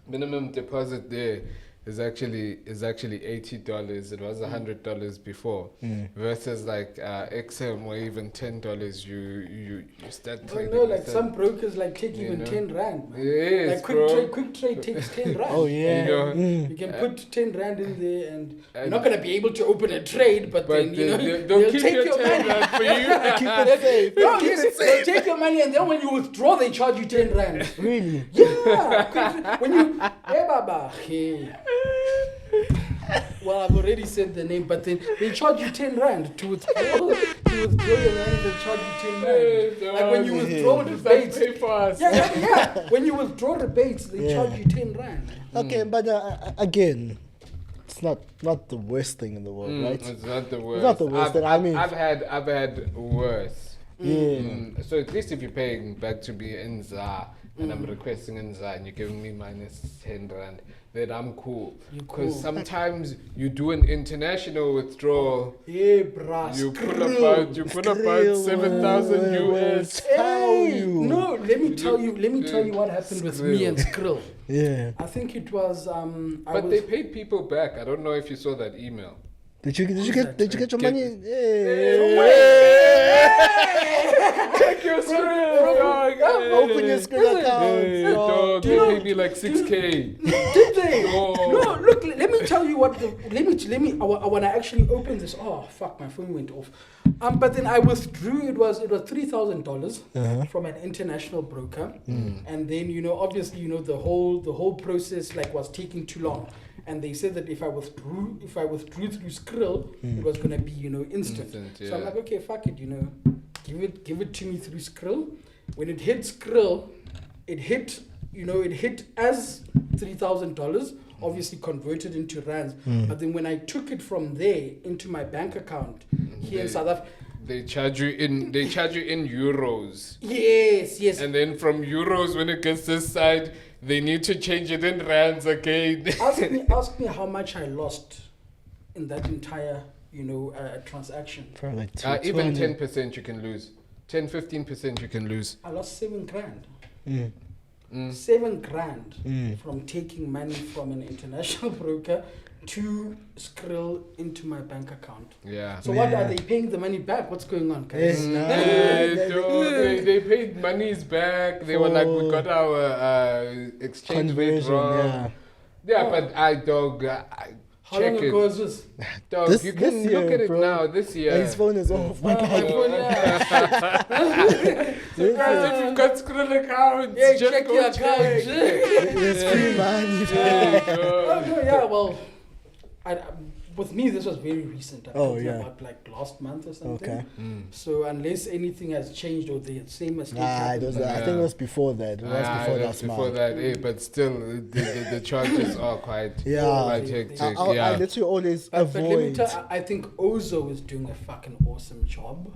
minimum deposit there is actually $80. It was $100 before, versus like XM or even $10. You start Oh trading. no, like with some them. brokers like take You even know? 10 rand. Man. Yes, Like bro. quick trade takes 10 rand. Oh yeah. You know, You can put 10 rand in there, and you're And- not gonna be able to open a trade, but then you know they'll they'll keep take your your 10 money. rand for you. Keep it safe. No, Keep yes, it they'll safe. take your money, and then when you withdraw, they charge you 10 rand. Really? Yeah, when you, hey, Baba, hey. Well, I've already said the name, but then they charge you 10 rand to withdraw. To withdraw your money, they charge you 10 rand. Like when you withdraw It's like rebates. pay for us. Yeah. When you withdraw rebates, they Yeah. charge you 10 rand. Okay, but again, it's not the worst thing in the world, right? It's not the worst. not the worst, I mean- I've had worse. Yeah. So at least if you're paying back to be in ZA and I'm requesting in ZA and you're giving me minus 10 rand, then I'm cool. You're Because cool. sometimes you do an international withdrawal, Yeah, bruh. you pull Skrill, about 7,000 US. Tell Hey, you. no, let me tell you what happened with me Skrill. and Skrill. Yeah. I think it was I But was they paid people back. I don't know if you saw that email. Did you that? get your Get- money? Check your Skrill, dog. Open your Skrill account. Hey, bro. dog, Do they you know- paid me like 6K. Did they? No. No, look. Let me tell you what. Let me. When I actually opened this, oh fuck, my phone went off. But then I withdrew. It was $3,000 from an international broker, and then obviously the whole process like was taking too long, and they said that if I withdrew through Skrill, it was gonna be instant. So I'm yeah. like, okay, fuck it, give it to me through Skrill. When it hit Skrill, it hit as $3,000, obviously converted into rands. But then when I took it from there into my bank account here in South Africa, They charge you in euros. yes. And then from euros, when it gets this side, they need to change it in rands again. ask me how much I lost in that entire transaction. Probably like Even 220. 10% you can lose. 10-15% you can lose. I lost 7 grand. Mm. 7 grand from taking money from an international broker to Skrill into my bank account. Yeah. So what are they paying the money back? What's going on, guys? They paid monies back. They were like, we got our exchange rate Conversion, wrong. yeah. Yeah, but How long check ago it. is this? Dog, This- you can this look year, at it bro. now. This year. His phone is off. My My God. phone, yeah. So guys, if you've got Skrill accounts, Yeah, just check go your check. account. There's free money. Yeah, Oh, dog. no, yeah, well, with me, this was very recent. I'm Oh, talking yeah. about like last month or something. Okay. So unless anything has changed or the same mistake Nah, happened, I think it was before that. It was before that's last before month. that, but still, the charges are quite Yeah. hectic. I literally always but let me avoid. tell I think Ozo is doing a fucking awesome job.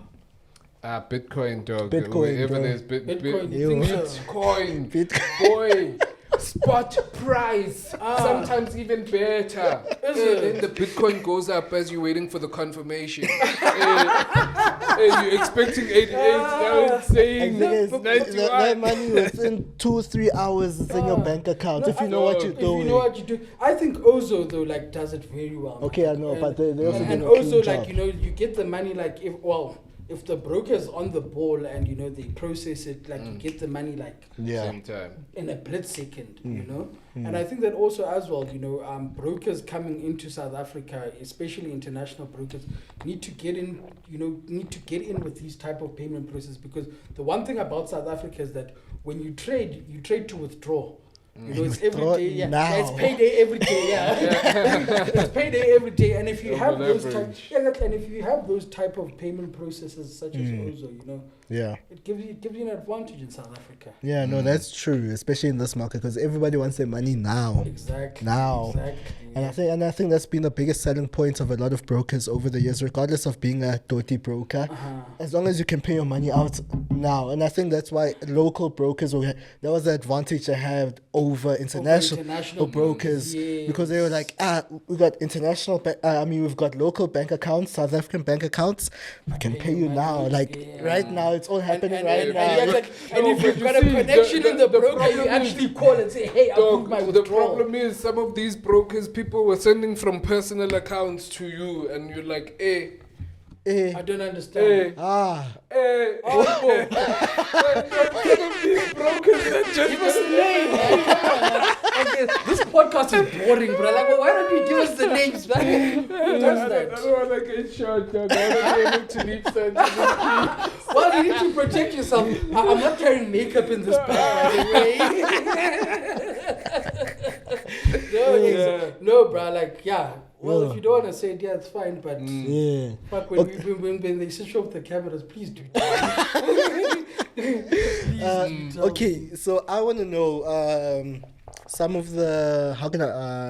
Bitcoin, dog. Bitcoin, Wherever bro. there's Bitcoin, you Ew. think so? Bitcoin, Bitcoin. boy, spot price. Sometimes even better. Then the Bitcoin goes up as you're waiting for the confirmation. You're expecting 88, now it's And saying thing is, 91. that money within 2-3 hours is in your bank account. If you know what you're If you doing. know what you do, I think Ozo though like does it very well. Okay, I know, but they also and do a also clean like job. you get the money like if the broker's on the ball and they process it like you get the money like Yeah. Same time. in a split second, and I think that also as well, brokers coming into South Africa, especially international brokers, need to get in with these type of payment processes, because the one thing about South Africa is that when you trade to withdraw. It's every Withdraw day, yeah. now. It's payday every day, yeah. It's payday every day, and if you Double have those type, leverage. and if you have those type of payment processes such as Ozo, Yeah. it gives you an advantage in South Africa. Yeah, no, that's true, especially in this market, because everybody wants their money now. Exactly. Now. Exactly. And I think that's been the biggest selling point of a lot of brokers over the years, regardless of being a dirty broker. As long as you can pay your money out now, and I think that's why local brokers that was the advantage they had over international brokers, yes. because they were like, we got we've got local bank accounts, South African bank accounts, we can pay you now. Like right now, it's all happening and, right and, now. and, No, if but you've you got a see, connection in the broker, problem you is- actually call and say, hey, approve my The withdrawal. problem is some of these brokers, people were sending from personal accounts to you, and you're like, hey, Eh, I don't understand. hey, ah, hey. Oh, Some of these brokers that just give us the name, man. Come on. Okay, this podcast is boring, bro. Like, well, why don't you give us the names, man? Who does I that? don't want to get shot, dog. I want to be able to leave something. Well, you need to protect yourself. I'm not carrying makeup in this bag, by the way. No, bro. Like, yeah. Well, if you don't want to say it, yeah, it's fine. But yeah. fuck, when they switch off the cameras, please do. Please do. Okay, so I want to know some of the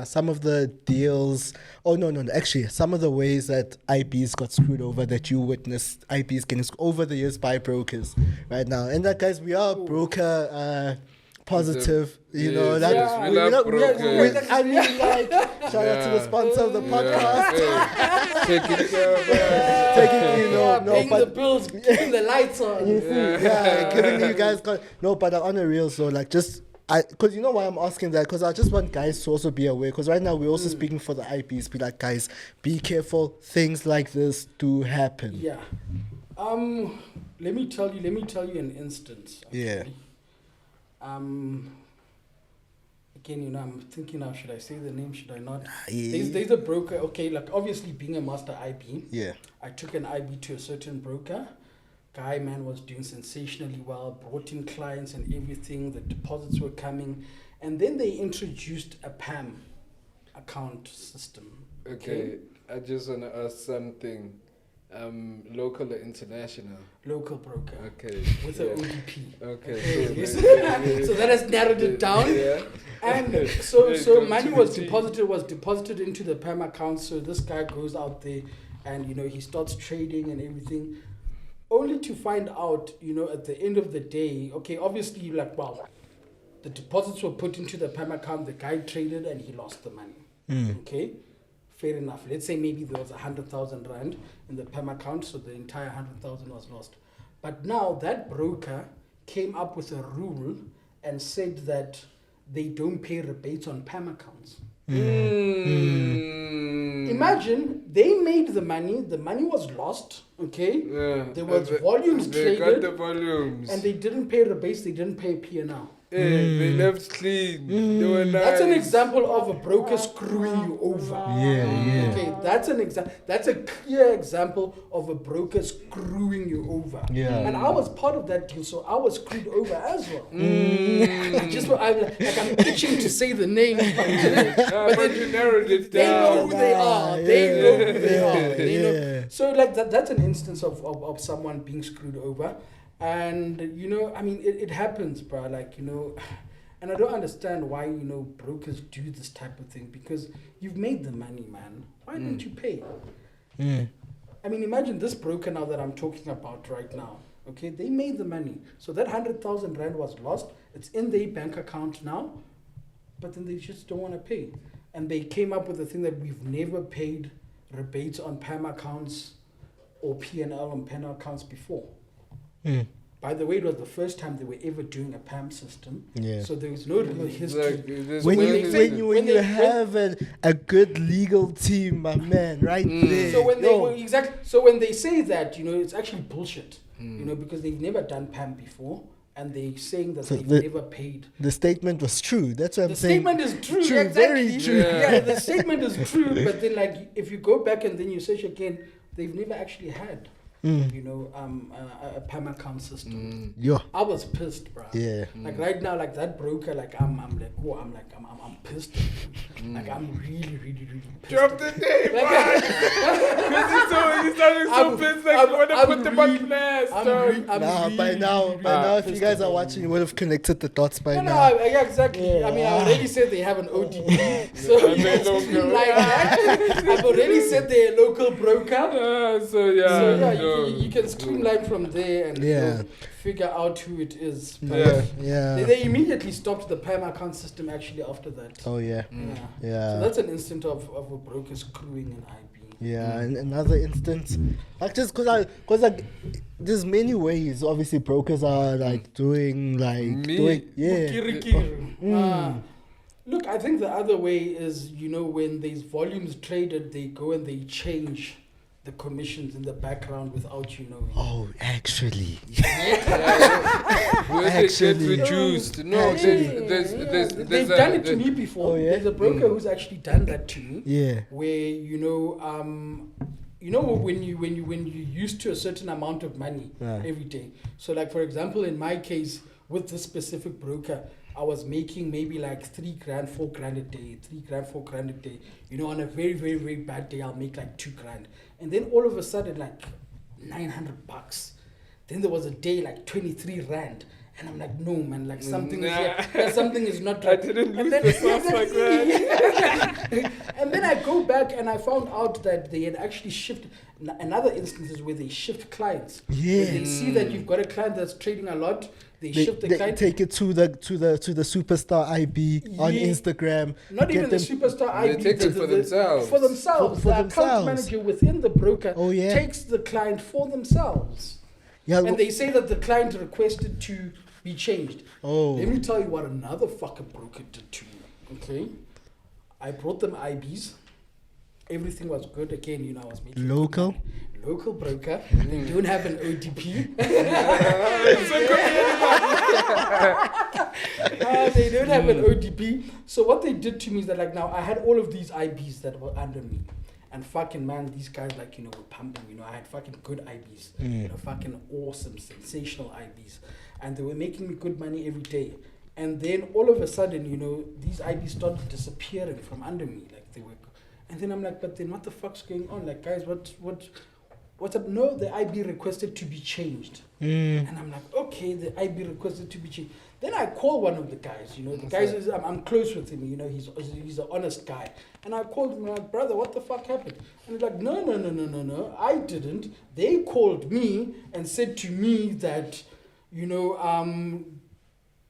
some of the deals. Oh no, actually, some of the ways that IBs got screwed over that you witnessed IBs getting screwed over the years by brokers right now. And that, guys, we are broker positive. You know, Yes, that yes, we we love love- brokers. I mean, like, shout out to the sponsor of the podcast. Yeah. Taking care of us. Taking, you know, Yeah, no, paying the but bills, keeping the lights on. you see, yeah, giving you guys no, but on a real, so like just because you know why I'm asking that, because I just want guys to also be aware, because right now we're also speaking for the IPs, be like, guys, be careful, things like this do happen. Yeah. Let me tell you an instance. Yeah. Again, you know, I'm thinking now, should I say the name, should I not? Yeah. There's a broker, okay, like obviously being a master IB, Yeah. I took an IB to a certain broker. Guy, man, was doing sensationally well, brought in clients and everything, the deposits were coming, and then they introduced a PAM account system. Okay, I just want to ask something. Local or international? Local broker. Okay. With yeah. a ODP. Okay. Yes. So, So that has narrowed it down. Yeah. And so Yeah, so go money to was the T. deposited into the PAM account. So this guy goes out there and, you know, he starts trading and everything, only to find out, you know, at the end of the day, okay, obviously, like, well, the deposits were put into the PAM account, the guy traded and he lost the money. Okay, fair enough. Let's say maybe there was 100,000 rand in the PAM account, so the entire 100,000 was lost. But now that broker came up with a rule and said that they don't pay rebates on PAM accounts. Imagine they made the money was lost, okay? Yeah. There was volumes they got traded, the volumes. and they didn't pay rebates, they didn't pay P&L. They left clean. They were nice. That's an example of a broker screwing you over. Yeah. Okay, that's a clear example of a broker screwing you over. Yeah. And I was part of that deal, so I was screwed over as well. I'm itching to say the name, But you narrowed it they know down. who they are. Yeah, They know who yeah, they are. They know. yeah. So like that's an instance of someone being screwed over. And, you know, I mean, it happens, bro. Like, you know, and I don't understand why, you know, brokers do this type of thing, because you've made the money, man. Why don't you pay? I mean, imagine this broker now that I'm talking about right now. Okay, they made the money. So that 100,000 rand was lost. It's in their bank account now, but then they just don't want to pay. And they came up with the thing that we've never paid rebates on PAM accounts or P&L on PAM accounts before. By the way, it was the first time they were ever doing a PAM system. Yeah. So there is no real history. When when you they- have a good legal team, my man, right there. So when they Yo. were so when they say that, you know, it's actually bullshit. You know, because they've never done PAM before, and they're saying that So they've the- never paid. The statement was true. That's what I'm The saying. statement is true. True, exactly. very true. Yeah, the statement is true. But then, like, if you go back and then you search again, they've never actually had, you know, a PAM account system. Yo. I was pissed, bro. Yeah. Like right now, like that broker, like I'm pissed. Like I'm really pissed. Drop the name, man. Because he's sounding so I'm- pissed, like I'm- you want to I'm put them really- on blast. I'm dog. really- By now, if you pissed guys are about watching, you would have connected the dots by No, now. yeah, exactly. I mean, I already said they have an OTP. So, And they're it's local. like that. I've already said they're a local broker. So yeah, So, yeah, no. you can streamline from there and you Yeah. know, figure out who it is. But Yeah. They immediately stopped the PAM account system actually after that. Oh yeah. Yeah. Yeah. So that's an instant of a broker screwing an IB. Yeah, and another instance, like just cause there's many ways. Obviously, brokers are like doing Look, I think the other way is, when there's volumes traded, they go and they change the commissions in the background without you knowing. Oh, actually. Where they get reduced. No, there's they've done it to me before. Oh, yeah? There's a broker who's actually done that to me. Yeah. Where when you used to a certain amount of money every day. So like for example, in my case with this specific broker, I was making maybe like $3,000, $4,000 a day, $3,000, $4,000 a day. On a very, very, very bad day, I'll make like $2,000. And then all of a sudden, like $900. Then there was a day like 23 Rand. And I'm like, no, man, like something is not right. I didn't lose the sauce like that. And then I go back and I found out that they had actually shifted. Another instance is where they shift clients. Yeah. When they see that you've got a client that's trading a lot, they shift the client. Take it to the superstar IB on Instagram. Not even the superstar IB. They take it for themselves. For themselves. For the themselves. account manager within the broker yeah. takes the client for themselves. Yeah, and they say that the client requested to be changed. Oh. Let me tell you what another fucking broker did to me. Okay? I brought them IBs. Everything was good. Again, I was making local broker. They don't have an ODP. They don't have an ODP. So what they did to me is that like now I had all of these IBs that were under me. And fucking man, these guys were pumping, I had fucking good IBs, fucking awesome, sensational IBs. And they were making me good money every day. And then all of a sudden, these IBs started disappearing from under me. Like they were, and then I'm like, but then what the fuck's going on? Like guys, what's up? No, the IB requested to be changed. And I'm like, okay, the IB requested to be changed. Then I call one of the guys, the guys, I'm close with him, he's an honest guy. And I called him, like, brother, what the fuck happened? And he's like, no, I didn't. They called me and said to me that,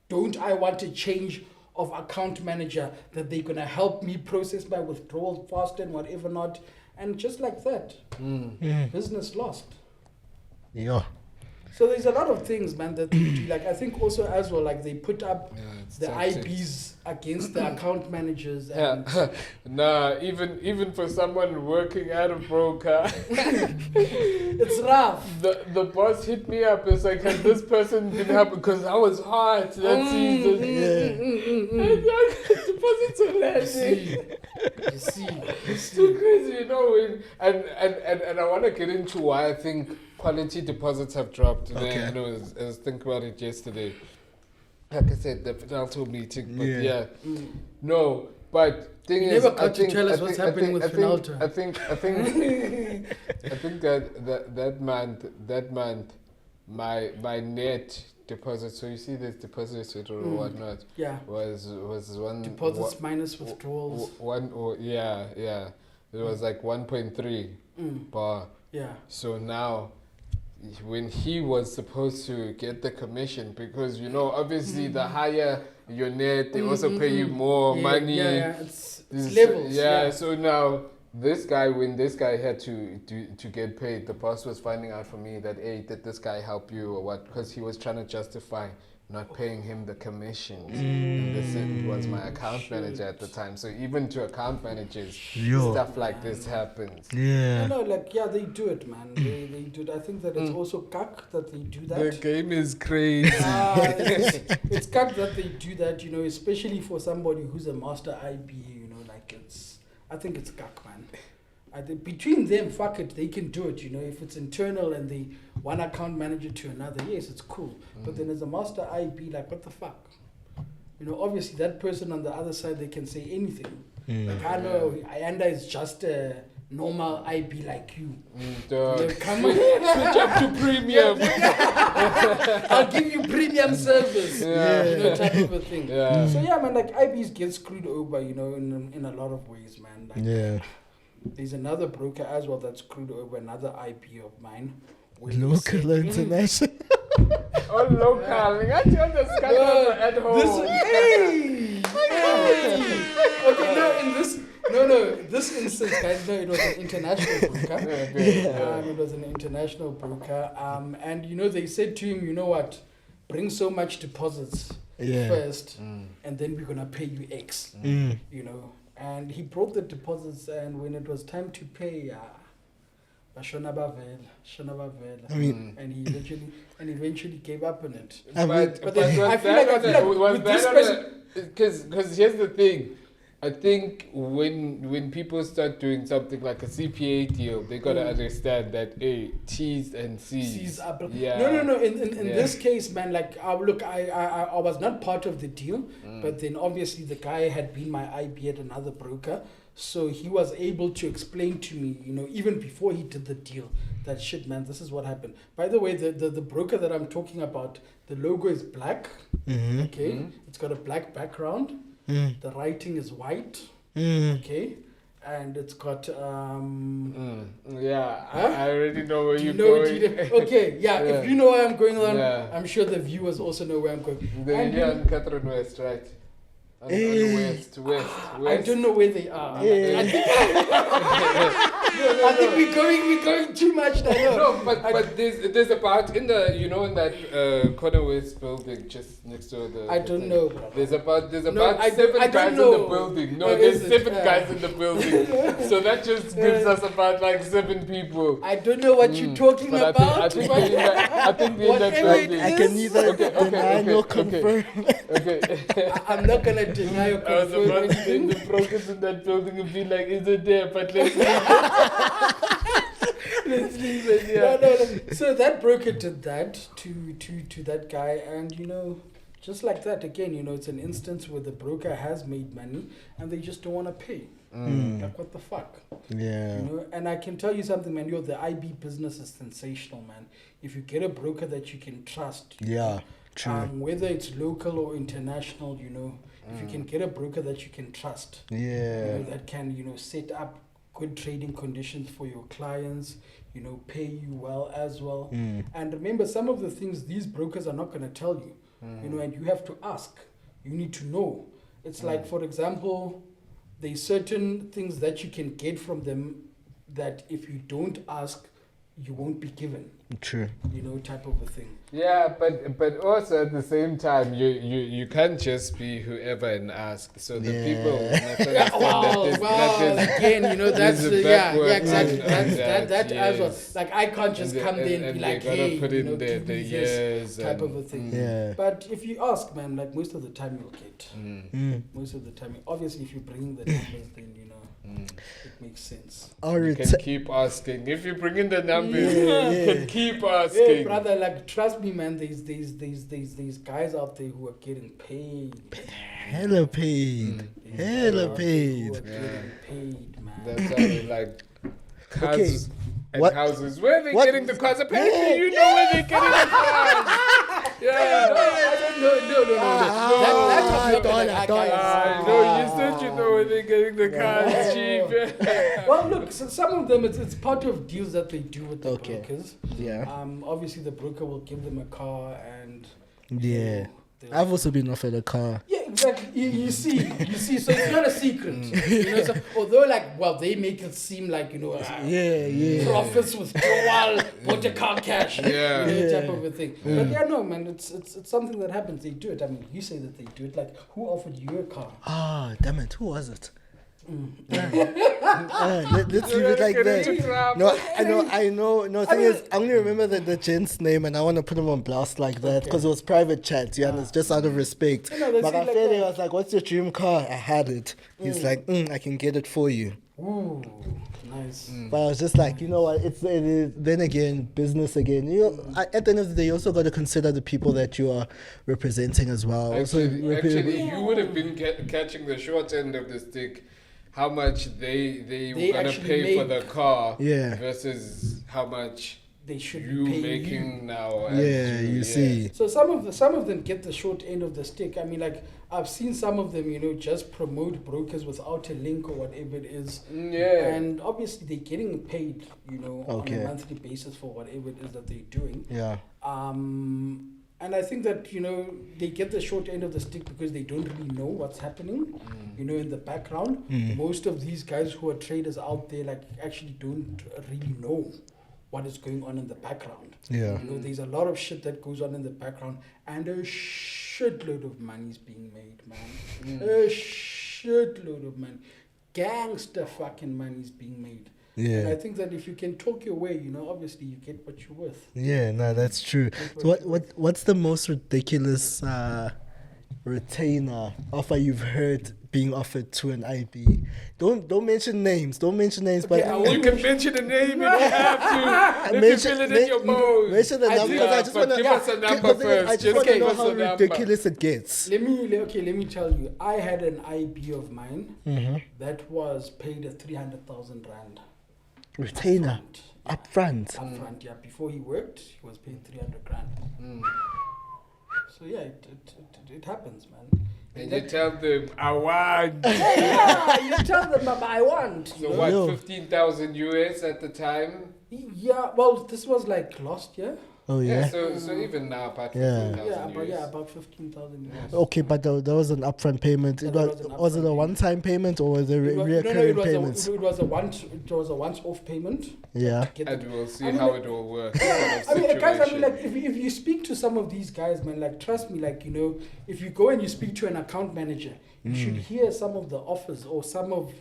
don't I want a change of account manager, that they're going to help me process my withdrawals faster and whatever not. And just like that, business lost. Yeah. So there's a lot of things, man, that they do. Like I think also as well, like they put up the IBs against the account managers. And even for someone working at a broker, it's rough. The boss hit me up. It's like, has this person been helped? Because I was hot that season. Deposits are landing. You see. It's too crazy, and I want to get into why I think quality deposits have dropped. Okay. I was thinking about it yesterday. Like I said, the Finalto meeting. But no. But thing is, never got to tell us what's happening with Finalto. I think that month, my net deposit. So you see this deposits or whatnot. Yeah. Was one deposits minus withdrawals. It was like 1.3 bar. Yeah. So now, when he was supposed to get the commission, because obviously the higher your net, they also pay you more money. Yeah, it's levels. So now when this guy had to get paid, the boss was finding out from me that, hey, did this guy help you or what? Because he was trying to justify not paying him the commissions. And this was my account manager at the time. So even to account managers, stuff like this happens. Yeah. They do it, man. They do it. I think that it's also cuck that they do that. The game is crazy. It's cuck that they do that, especially for somebody who's a master IB, I think it's cuck, man. I think between them, fuck it, they can do it, if it's internal and they one account manager to another, yes, it's cool. But then as a master IB, like, what the fuck? Obviously that person on the other side, they can say anything. Like, I know Ayanda is just a normal IB like you. Come on, switch up to premium. I'll give you premium service. Type of a thing. Yeah. So yeah, man, like IBs get screwed over, in a lot of ways, man. Like, there's another broker as well that screwed over another IB of mine. Local, international. Oh, local. I got you understand at home. Okay, no, No. This instance, guys, no, it was an international broker. Okay. It was an international broker. And they said to him, you know what, bring so much deposits first, and then we're gonna pay you X. And he brought the deposits, and when it was time to pay, Shona Bavela. And he eventually gave up on it. But I feel like with this person, because here's the thing. I think when people start doing something like a CPA deal, they gotta understand that T's and C's. No. In this case, man, like look, I was not part of the deal, but then obviously the guy had been my IB at another broker, so he was able to explain to me, even before he did the deal, that shit, man, this is what happened. By the way, the broker that I'm talking about, the logo is black. Okay, it's got a black background. The writing is white, okay, and it's got I already know where you're going. Okay, if you know where I'm going on, I'm sure the viewers also know where I'm going. In Catherine West, right? On west. I don't know where they are. I think we're going too much now. No, but there's a part in the in that corner west building just next to the. I don't know. There's about seven guys in the building. No, there's seven guys in the building. So that just gives us about like 7 people. I don't know what you're talking about. I think we're in that building. I can neither deny nor confirm. Okay. I'm not gonna deny or confirm. I was about to say the brokers in that building would be like, is it there? But let's leave it. Let's leave it, No. So that broker did that to that guy, and just like that, again, it's an instance where the broker has made money and they just don't want to pay. Like, what the fuck? Yeah. And I can tell you something, man, the IB business is sensational, man. If you get a broker that you can trust. Yeah, true. Whether it's local or international, if you can get a broker that you can trust. Yeah. That can, set up good trading conditions for your clients, pay you well as well. And remember, some of the things these brokers are not going to tell you, and you have to ask. You need to know. It's like, for example, there's certain things that you can get from them that if you don't ask, you won't be given. True. Type of a thing. Yeah, but also at the same time, you can't just be whoever and ask. So the people again, that's exactly. That yes. as well. Like, I can't just come there and be like, hey, put in give the me years this type of a thing. Yeah. But if you ask, man, like most of the time you'll get. Most of the time, obviously, if you bring the numbers, then it makes sense. You can keep asking. If you bring in the numbers, you can keep asking. Yeah, brother, like, trust me, man, there's guys out there who are getting paid. Hella paid. Hella paid. Who are getting paid, man. That's how we like cars and houses. Where are they getting the cars? Apparently, you know where they're getting the cars. Yeah. You said you know where they're getting the cars cheap. Well, look, so some of them, it's part of deals that they do with the brokers. Yeah. Obviously, the broker will give them a car and... Yeah. I've also been offered a car. Yeah, exactly. You see, so it's not a secret. So, although, they make it seem like, profits withdrawal, bought a car cash, type of a thing. But man, it's something that happens. They do it. I mean, you say that they do it. Like, who offered you a car? Ah, damn it. Who was it? Let's leave it like that. I know. No, thing is, I only remember the gent's name, and I want to put him on blast like that because it was private chat. Yeah, and it's just out of respect. But I felt I was like, "What's your dream car?" I had it. He's like, "I can get it for you." Ooh, nice. But I was just like, you know what? It is then again business again. At the end of the day, you also got to consider the people that you are representing as well. Actually, you would have been catching the short end of the stick. How much they were gonna pay for the car versus how much they should you be making now. You see. So some of them get the short end of the stick. I mean, like, I've seen some of them, just promote brokers without a link or whatever it is. Yeah. And obviously they're getting paid, on a monthly basis for whatever it is that they're doing. Yeah. And I think that, they get the short end of the stick because they don't really know what's happening, in the background. Most of these guys who are traders out there, like, actually don't really know what is going on in the background. Yeah. There's a lot of shit that goes on in the background, and a shitload of money is being made, man. A shitload of money. Gangster fucking money is being made. And I Yeah. think that if you can talk your way, obviously you get what you're worth. Yeah, no, that's true. So what's the most ridiculous retainer offer you've heard being offered to an IB? Don't mention names. Don't mention names, Okay, but I won't You can mention a name if you have to. If you feel it in your bones. mention the I number. do, Because I just but want give us a number I first. just Just want to give know us how a number. ridiculous it gets. Let me tell you. I had an IB of mine Mm-hmm. that was paid a 300,000 rand. Retainer up front. Upfront, yeah. Before he worked, he was paid 300 grand. So yeah, it happens, man. And you tell them, I want. Yeah, you tell them, Baba, I want. So know? what, Yo. 15,000 US at the time? Yeah, well, this was like last year. Oh yeah. So even now, about Yeah. 15,000 US. About 15,000 euros. Okay, but there was an upfront payment. Yeah, It there was, was an was it a upfront one-time payment or was it recurring payments? It was a once-off payment. Yeah. Get the- And we'll see I mean, how like- it will work. I mean, guys, like, if you speak to some of these guys, man, like, trust me, like, if you go and you speak to an account manager, you should hear some of the offers or some of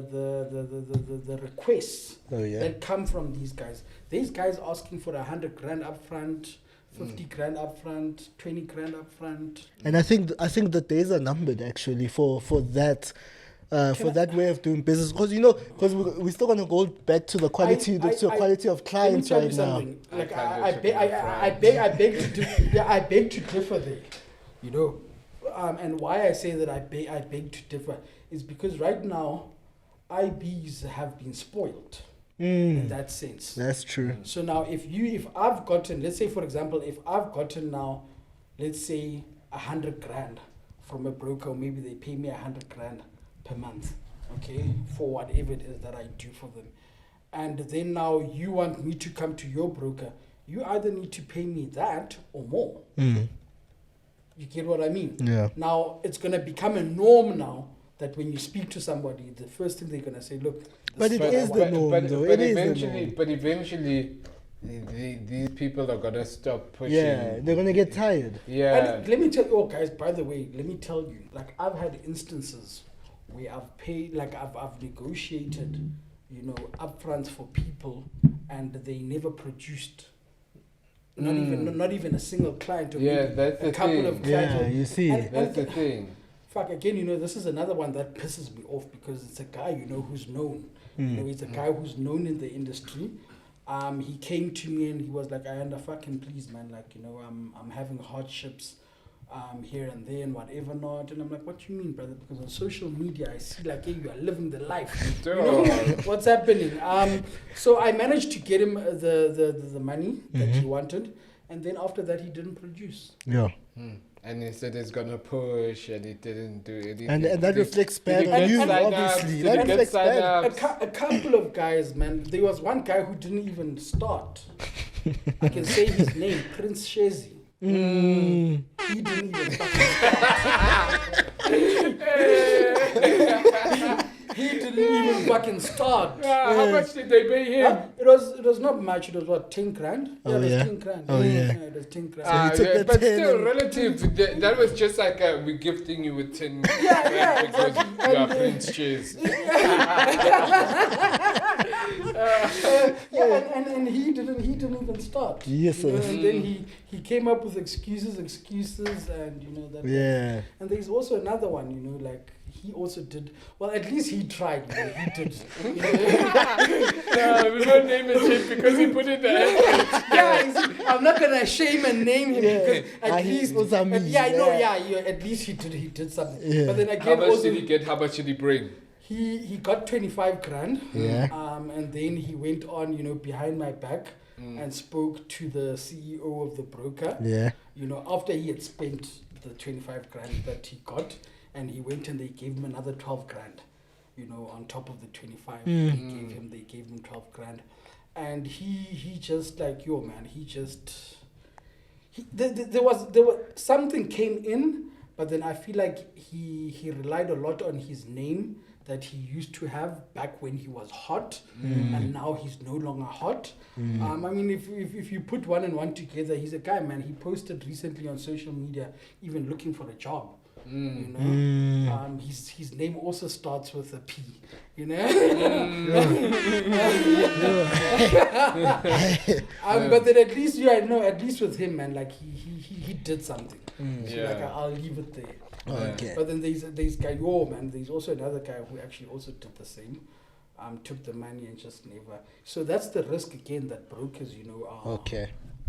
the requests Oh yeah. that come from these guys. These guys asking for 100 grand up front, 50 grand up front, 20 grand up front. And I think the days are numbered actually for that. For that way of doing business, because we're still gonna go back to the quality, quality of clients Let me right tell now. you something. Like I I beg to differ there, and why I say that I beg to differ is because right now, IBs have been spoiled in that sense. That's true. So now, if I've gotten, let's say for example, if I've gotten now, let's say 100 grand from a broker, or maybe they pay me 100 grand per month, okay, for whatever it is that I do for them. And then now you want me to come to your broker, you either need to pay me that or more. You get what I mean? Yeah. Now, it's going to become a norm now that when you speak to somebody, the first thing they're going to say, look, But it is the norm, though. It is the norm. But eventually, these people are gonna stop pushing. Yeah, they're gonna get tired. Yeah. And let me tell you, guys, by the way, let me tell you, like, I've had instances where I've paid, like, I've negotiated, upfronts for people, and they never produced. Not even a single client, or Yeah, maybe that's a the couple thing. of clients. Yeah, you see. That's the thing. Fuck, again, this is another one that pisses me off because it's a guy, who's known. He's a guy who's known in the industry. He came to me and he was like, I fucking please, man, like, I'm having hardships here and there and whatever not. And I'm like, what you mean, brother? Because on social media, I see like, hey, you are living the life. What's happening? So I managed to get him the money that he wanted. And then after that, he didn't produce. Yeah. And he said he's gonna push, and he didn't do anything. And that reflects bad Did on he you, get sign-ups? obviously. Did That he get reflects bad. sign-ups? A couple of guys, man. There was one guy who didn't even start. I can say his name, Prince Shezi. He didn't even fucking start. He didn't even fucking start. How much did they pay him? It was not much. It was what, 10 grand? Oh, it was yeah? 10 grand. Oh, yeah. It was 10 grand. he took the but 10 still, and- relative. That was just like we're gifting you with 10 Yeah, because exactly. you are And, Prince Chase. And he didn't even start. Yes, sir. And then he came up with excuses, and that. Yeah. And there's also another one, like he also did. Well, at least he tried. He did. We won't name it shit because he put in the effort. Yeah, I'm not gonna shame and name him Yeah. because at He least. was a me, Yeah, I know. yeah. Yeah, at least he did something. Yeah. But then How again, much also did he get? How much did he bring? he got 25 grand. Yeah. And then he went on, behind my back and spoke to the CEO of the broker. Yeah. After he had spent the 25 grand that he got, and he went and they gave him another 12 grand, on top of the 25 they gave him 12 grand. And he just like, yo, man, he just there was something came in, but then I feel like he relied a lot on his name that he used to have back when he was hot, and now he's no longer hot. I mean, if you put one and one together, he's a guy, man. He posted recently on social media, even looking for a job. You know, his name also starts with a P. You know, but then at least at least with him, man, like he did something. So like I'll leave it there. Okay. But then there's guy, man. There's also another guy who actually also did the same. Took the money and just never. So that's the risk again that brokers,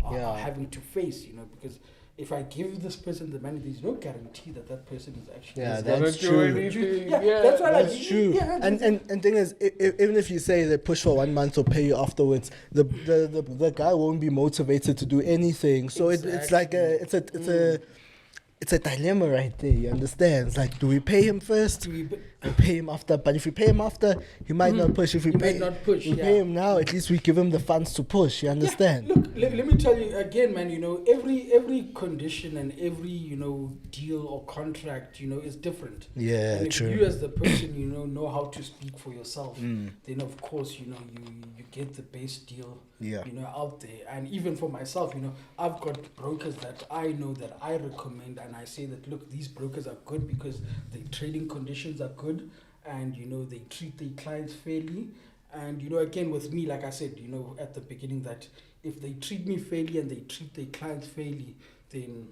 are having to face. You know, because if I give this person the money, there's no guarantee that person is actually. Yeah, that's true. That's why. That's true. And thing is, even if you say they push for 1 month or pay you afterwards, the guy won't be motivated to do anything. So it's like it's a dilemma right there. You understand? It's like, do we pay him first? We pay him after. But if we pay him after, he might not push. If we pay him now, at least we give him the funds to push. You understand? Yeah. Look, let me tell you again, man. You know, every condition and every deal or contract, is different. Yeah, and if true. you as the person, know how to speak for yourself, then of course, you get the best deal. Yeah. Out there. And even for myself, I've got brokers that I know that I recommend, and I say that, look, these brokers are good because the trading conditions are good, and they treat their clients fairly. And again, with me, like I said, at the beginning, that if they treat me fairly and they treat their clients fairly, then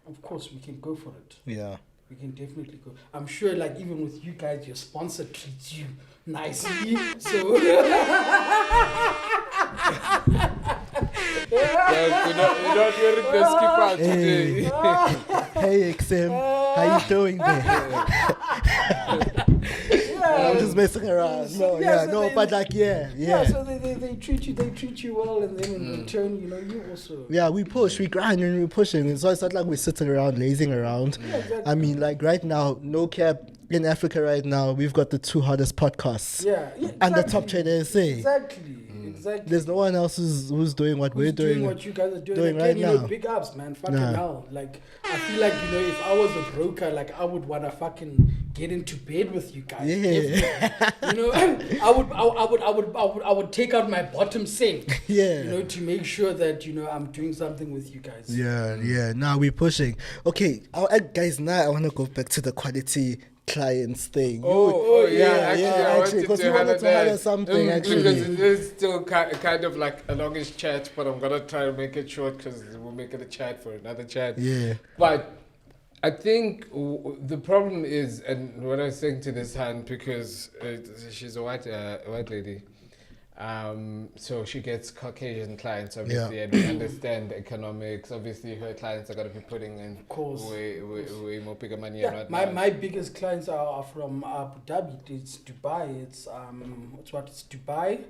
of course we can go for it. Yeah. We can definitely go. I'm sure, like, even with you guys, your sponsor treats you nicely. So you're not wearing the skipper today. Hey XM, how you doing there? I'm just messing around. But like, so they treat you well, and then in return, you also. Yeah, we push, we grind, and we're pushing. So it's not like we're sitting around, lazing around. Yeah, exactly. I mean, like right now, no cap, in Africa right now, we've got the 2 hottest podcasts. Yeah, exactly. And the top traders say. Exactly. There's no one else who's doing what we're doing. What you guys are doing right now. Big ups, man. Fucking hell. Like, I feel like, if I was a broker, like, I would want to fucking get into bed with you guys. Yeah. I would take out my bottom sink. Yeah. To make sure that, I'm doing something with you guys. Yeah. Now we're pushing. Okay, guys, now I want to go back to the quality clients thing. Actually, because we wanted to highlight something, actually. Because it is still kind of like a longish chat, but I'm going to try to make it short because we'll make it a chat for another chat. Yeah. But I think the problem is, and what I was saying to this hand, because she's a white lady, so she gets Caucasian clients, obviously, and we understand economics. Obviously, her clients are going to be putting in way more bigger money. Yeah, my biggest clients are from Abu Dhabi. It's Dubai. It's Dubai,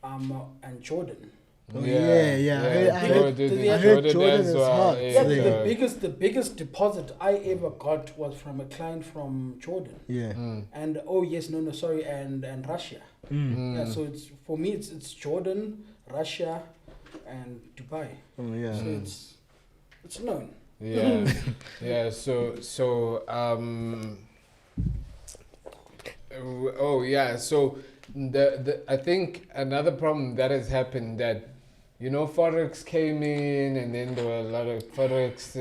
and Jordan. I heard Jordan is hot. The biggest deposit I ever got was from a client from Jordan. Yeah. And and Russia. Yeah, so it's for me it's Jordan, Russia, and Dubai. So it's known. Yeah. So I think another problem that has happened that Forex came in, and then there were a lot of Forex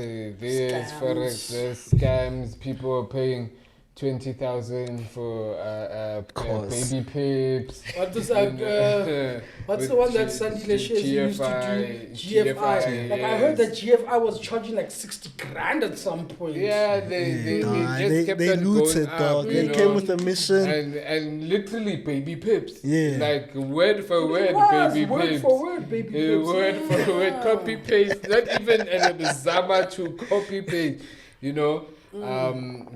scams. People were paying 20,000 for baby pips. What's the one that Sandy Leshes used to do? GFI. Like, I heard that GFI was charging like 60 grand at some point. Yeah, they just kept on looted, going dog. up, They came with a mission. And literally baby pips. Yeah. Like word for word, baby pips. Word for word, copy paste. Not even an Zama to copy paste.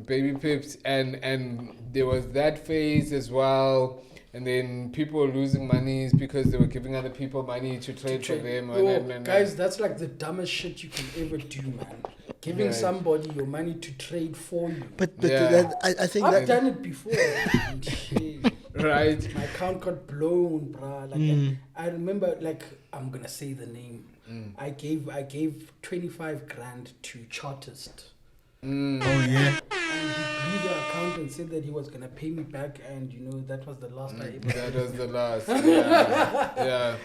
Baby pips, and there was that phase as well, and then people were losing monies because they were giving other people money to trade for them. Guys, that's like the dumbest shit you can ever do, man. Giving somebody your money to trade for you. But I think I've done it before. right? My account got blown, bruh. Like I remember, like I'm gonna say the name. I gave 25 grand to Chartist. Oh yeah. And he blew the account and said that he was gonna pay me back, and that was the last I ever. That was the last. Yeah.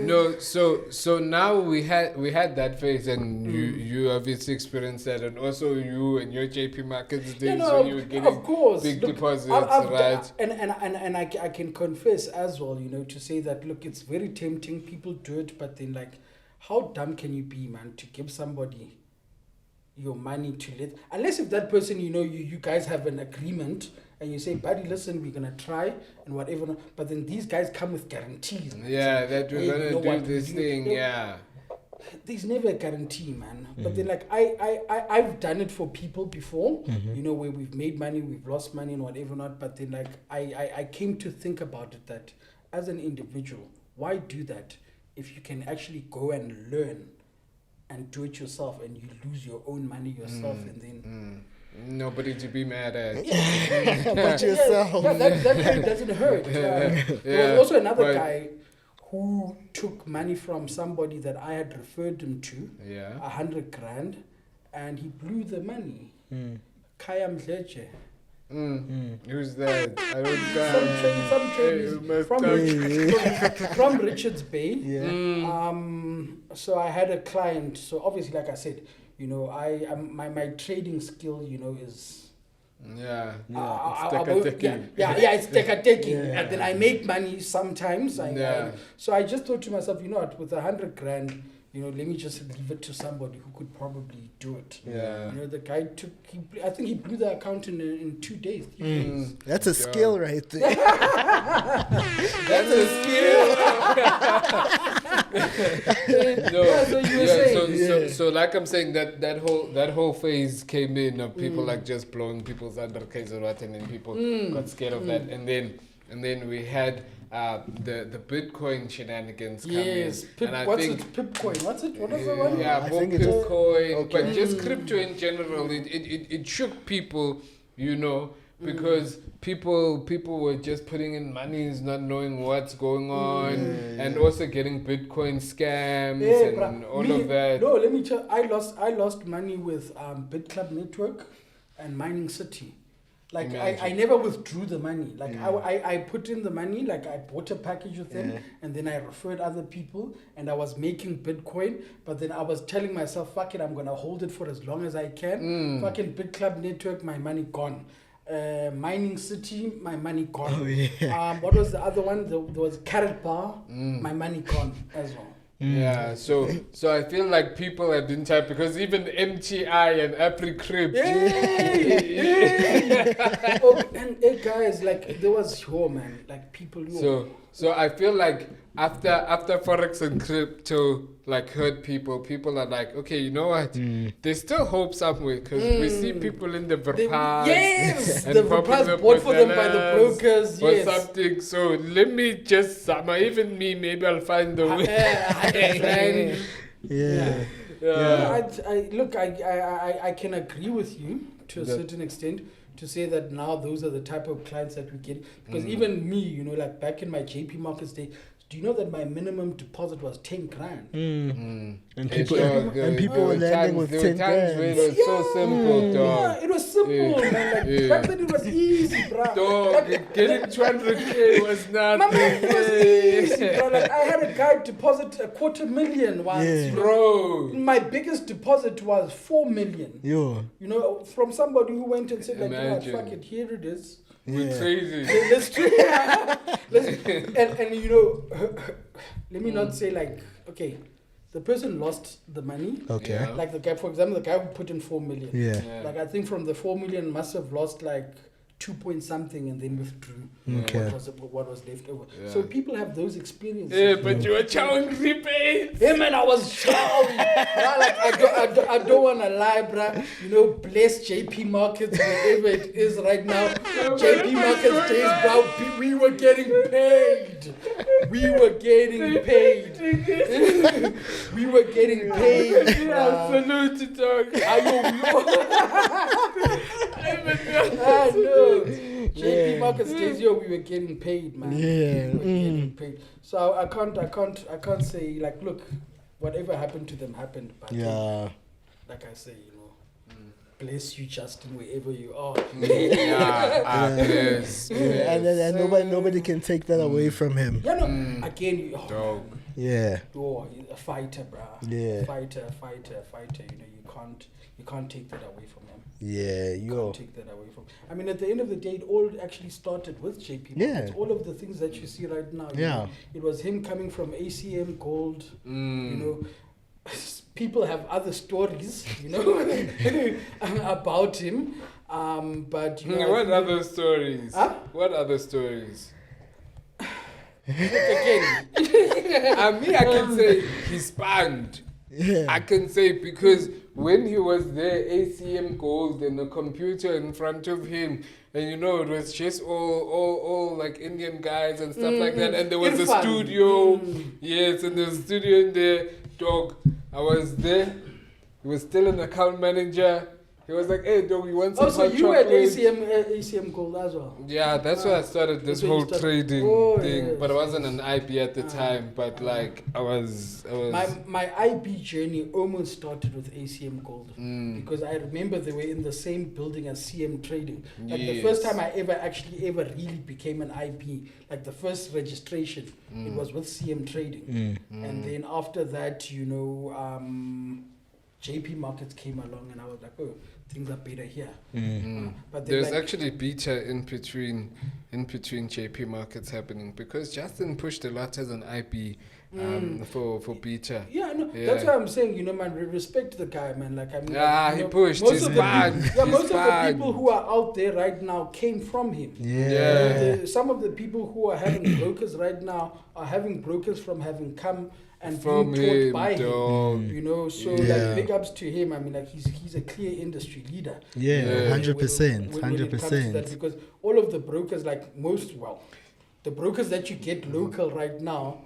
No, so now we had that phase, and you obviously experienced that, and also you and your JP Markets days when you were getting of course. big Look, deposits, I've right? And I can confess as well, to say that look, it's very tempting. People do it, but then like, how dumb can you be, man, to give somebody your money to unless if that person you guys have an agreement and you say, buddy, listen, we're gonna try and whatever, but then these guys come with guarantees, man. Yeah, that we're Hey, gonna do this thing. Yeah. There's never a guarantee, man. But then like I've done it for people before, where we've made money, we've lost money and whatever not, but then like I came to think about it that as an individual, why do that if you can actually go and learn and do it yourself, and you lose your own money yourself, and then nobody to be mad at. But yourself. Yeah, that really doesn't hurt. There was also another guy who took money from somebody that I had referred him to, 100 grand, and he blew the money. Kaya Mdleche. Who's that? I don't know. From Richards Bay. Yeah. So I had a client. So obviously, like I said, my trading skill, is it's taking. And then I make money sometimes. So I just thought to myself, what, with 100 grand, let me just leave it to somebody who could probably do it. Yeah. The guy I think he blew the account in 2 days. 3 days. That's a skill right there. That's a skill. So like I'm saying, that whole phase came in of people like just blowing people's undercase or what, and then people got scared of that, and then we had the Bitcoin shenanigans come in. Pipcoin? What's it? What is the one? Yeah, I more think it's Bitcoin, but just crypto in general. It shook people, because people were just putting in monies, not knowing what's going on, and also getting Bitcoin scams and all of that. No, let me tell you, I lost money with BitClub Network and Mining City. Like I never withdrew the money. Like I put in the money, like I bought a package with them, and then I referred other people, and I was making Bitcoin, but then I was telling myself, fuck it, I'm gonna hold it for as long as I can. Fucking BitClub Network, my money gone. Mining City, my money gone. Oh, yeah. What was the other one? There was Carrot Bar, my money gone as well. Yeah, so I feel like people have been typed, because even MTI and ApriCrypt. And hey guys, like there was man, like people. So I feel like after Forex and crypto like hurt people are like, okay, you know what? There's still hope somewhere, because we see people in the Verpass. Yes, and the Verpass bought for them by the brokers. Or something. So let me just summer. Even me, maybe I'll find the way. I can agree with you to a certain extent, to say that now those are the type of clients that we get, because even me, like back in my JP Markets day, do you know that my minimum deposit was 10 grand? And people were landing with 10 grand. It was so simple, dog. Yeah, it was simple, man. Like back then it was easy, bro. Dog, getting 200K was not. It was easy, bro. Like I had a guy deposit $250,000 once, bro. My biggest deposit was 4 million. From somebody who went and said, like, fuck it, here it is. We're crazy. Let me not say like, okay, the person lost the money. Okay. Like the guy, for example, the guy who put in 4 million. Yeah. Like I think from the 4 million must have lost like 2 point something and then withdrew. Okay. What was left over. So people have those experiences. Yeah, but you were chowing repays. Yeah, man, I was chowing. I don't want to lie, bruh. Bless JP Markets wherever it is right now. JP Markets days, bro. We were getting paid. We were getting paid. Salute, dog. I know. JP Markets days, yo, we were getting paid, man. Yeah. We were getting paid. So I can't say like, look, whatever happened to them happened. But Yeah. like I say, bless you, Justin, wherever you are. Yes. And nobody can take that away from him. Yeah, no. Again, Dog. Yeah. he's a fighter, bruh. Yeah. Fighter. You can't take that away from him. Yeah, Can't take that away from. I mean, at the end of the day, it all actually started with JP Markets. Yeah. All of the things that you see right now. It was him coming from ACM Gold. People have other stories, about him. But what other stories? Huh? What other stories? Again, I can say he spanned. Yeah. I can say because when he was there, ACM Gold and a computer in front of him, and it was just all like Indian guys and stuff like that, and there was a studio, yes, and there was a studio in there. Dog, I was there. He was still an account manager. He was like, "Hey, dog, you want some so hot you were at chocolate?" ACM Gold as well. Yeah, that's why I started this So you whole started- trading thing. yes, But I wasn't an IB at the time. But like I was. My IB journey almost started with ACM Gold because I remember they were in the same building as CM Trading. Like the first time I ever really became an IB, like the first registration, it was with CM Trading, and then after that, JP Markets came along, and I was like, oh, things are better here. But there's actually beta in between JP Markets happening because Justin pushed a lot as an IB for beta. Yeah, no, that's why I'm saying, man, respect the guy, man. Like, I mean, he pushed. Most He's of the banned. most of the people who are out there right now came from him. Yeah. Some of the people who are having brokers right now are having brokers from having come and from being taught by dog. him. So like big ups to him. I mean, like he's a clear industry leader. Yeah, 100%, when it comes to that, because all of the brokers, like the brokers that you get local right now,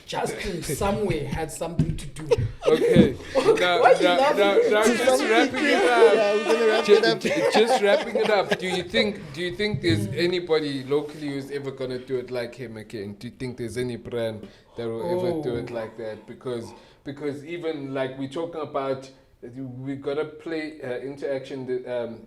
Justin somewhere had something to do. Okay. Why you laughing? Now just wrapping it up. Yeah, we're gonna wrap it up. Just wrapping it up. Do you think there's anybody locally who's ever gonna do it like him again? Do you think there's any brand that will ever do it like that? Because even like we're talking about, we gotta play interaction.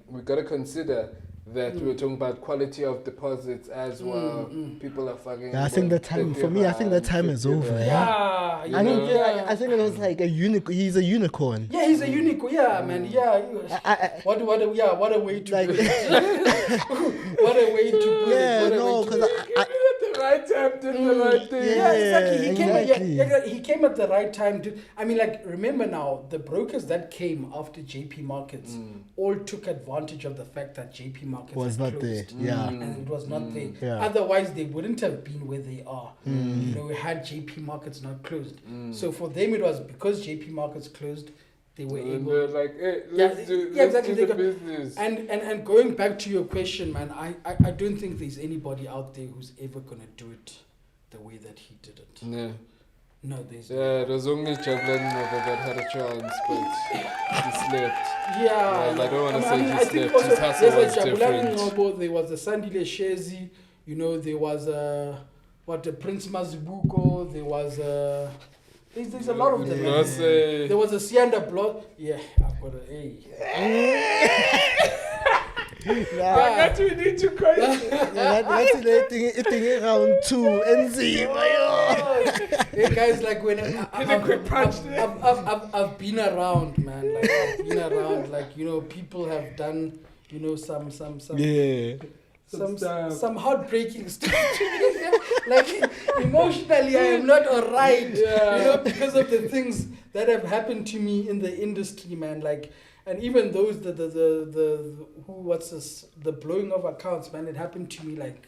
We gotta consider that we're talking about quality of deposits as well. People are fucking. I think that time for me. I think that time is over. Yeah, I think it was like a unicorn. He's a unicorn. Yeah, he's a unicorn. Yeah, man. Yeah. What a way to Like, put it. What a way to put yeah, it. no, because at the right time, did the right thing. Yeah, exactly. exactly. He came at the right time. I mean, like, remember now, the brokers that came after JP Markets all took advantage of the fact that JP Markets was had not closed. there. Yeah. And it was not there. Yeah. Otherwise, they wouldn't have been where they are. We had JP Markets not closed. So for them, it was because JP Markets closed, they were And able. they're like, hey, Let's do the business. And going back to your question, man, I don't think there's anybody out there who's ever gonna do it the way that he did it. No. No, there's Yeah, it was only Javelin that had a chance, but he slept. Yeah, Well, I don't wanna say he I think slept. also His hustle there's was a Jabulani different. Ngobo, there was a Sandile Shezi, there was a Prince Mazibuko, there was there's a lot of them. There was a Sianda Blood. Yeah, I've got a Nah, we need to question. that's the thing around two enzima. Hey guys, like when quick punch I've been around, man. Like I've been around. Like people have done some Yeah. some heartbreaking stuff. Like emotionally, I am not alright. Because of the things that have happened to me in the industry, man. Like, and even those the blowing of accounts, man. It happened to me like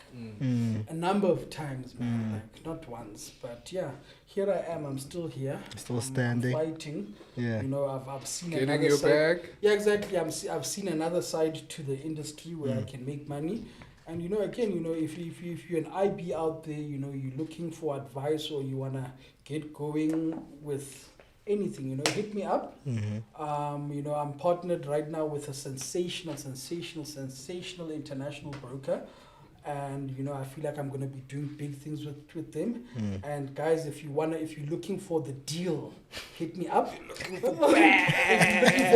a number of times, man. Like not once, but yeah. Here I am. I'm still here. Still standing. I'm fighting. Yeah. I've seen Getting another your side. back. Yeah, exactly. I've seen another side to the industry where I can make money. And again, if you're an IB out there, you're looking for advice or you wanna get going with anything, you know, hit me up. Mm-hmm. You know, I'm partnered right now with a sensational international broker. And, you know, I feel like I'm going to be doing big things with them. And guys, if you're looking for the deal, hit me up. Looking for bag.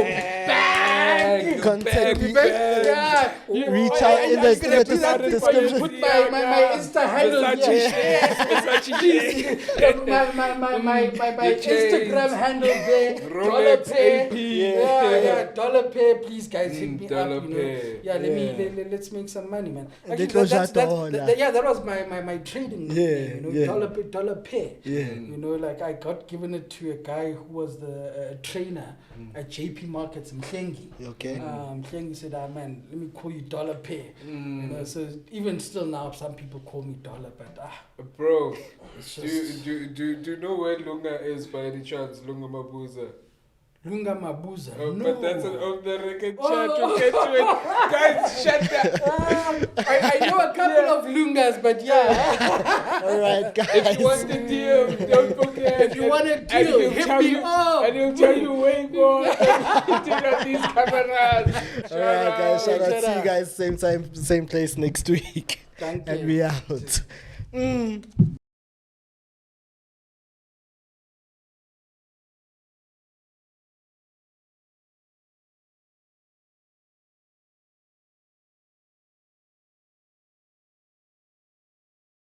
Contact me. Yeah. Reach out in the description. Put my Insta handle here. My Instagram handle there. Rolex $pay. AP. Yeah. $pay. Please, guys, hit me up. You know. $pay. Yeah, let's make some money, man. That was my trading. You know, $pay. You know, like I got given it to a guy who was the trainer at JP Markets in Mhlengi. Okay. Mhlengi said, man, let me call you $pay. You know, so even still now, some people call me dollar, but bro, it's do just you know where Lunga is by any chance? Lunga Mabuza. Lunga Mabuza. Oh, No. but that's an off the record chat. We'll get to it. Guys, shut that. I know a couple of Lungas, but yeah. All right, guys. If you want the deal, don't forget. If you want a deal, hit me up. And he'll tell you way more than hitting on these cameras. All right, guys. Shout out. See you guys same time, same place next week. Thank And you. we out.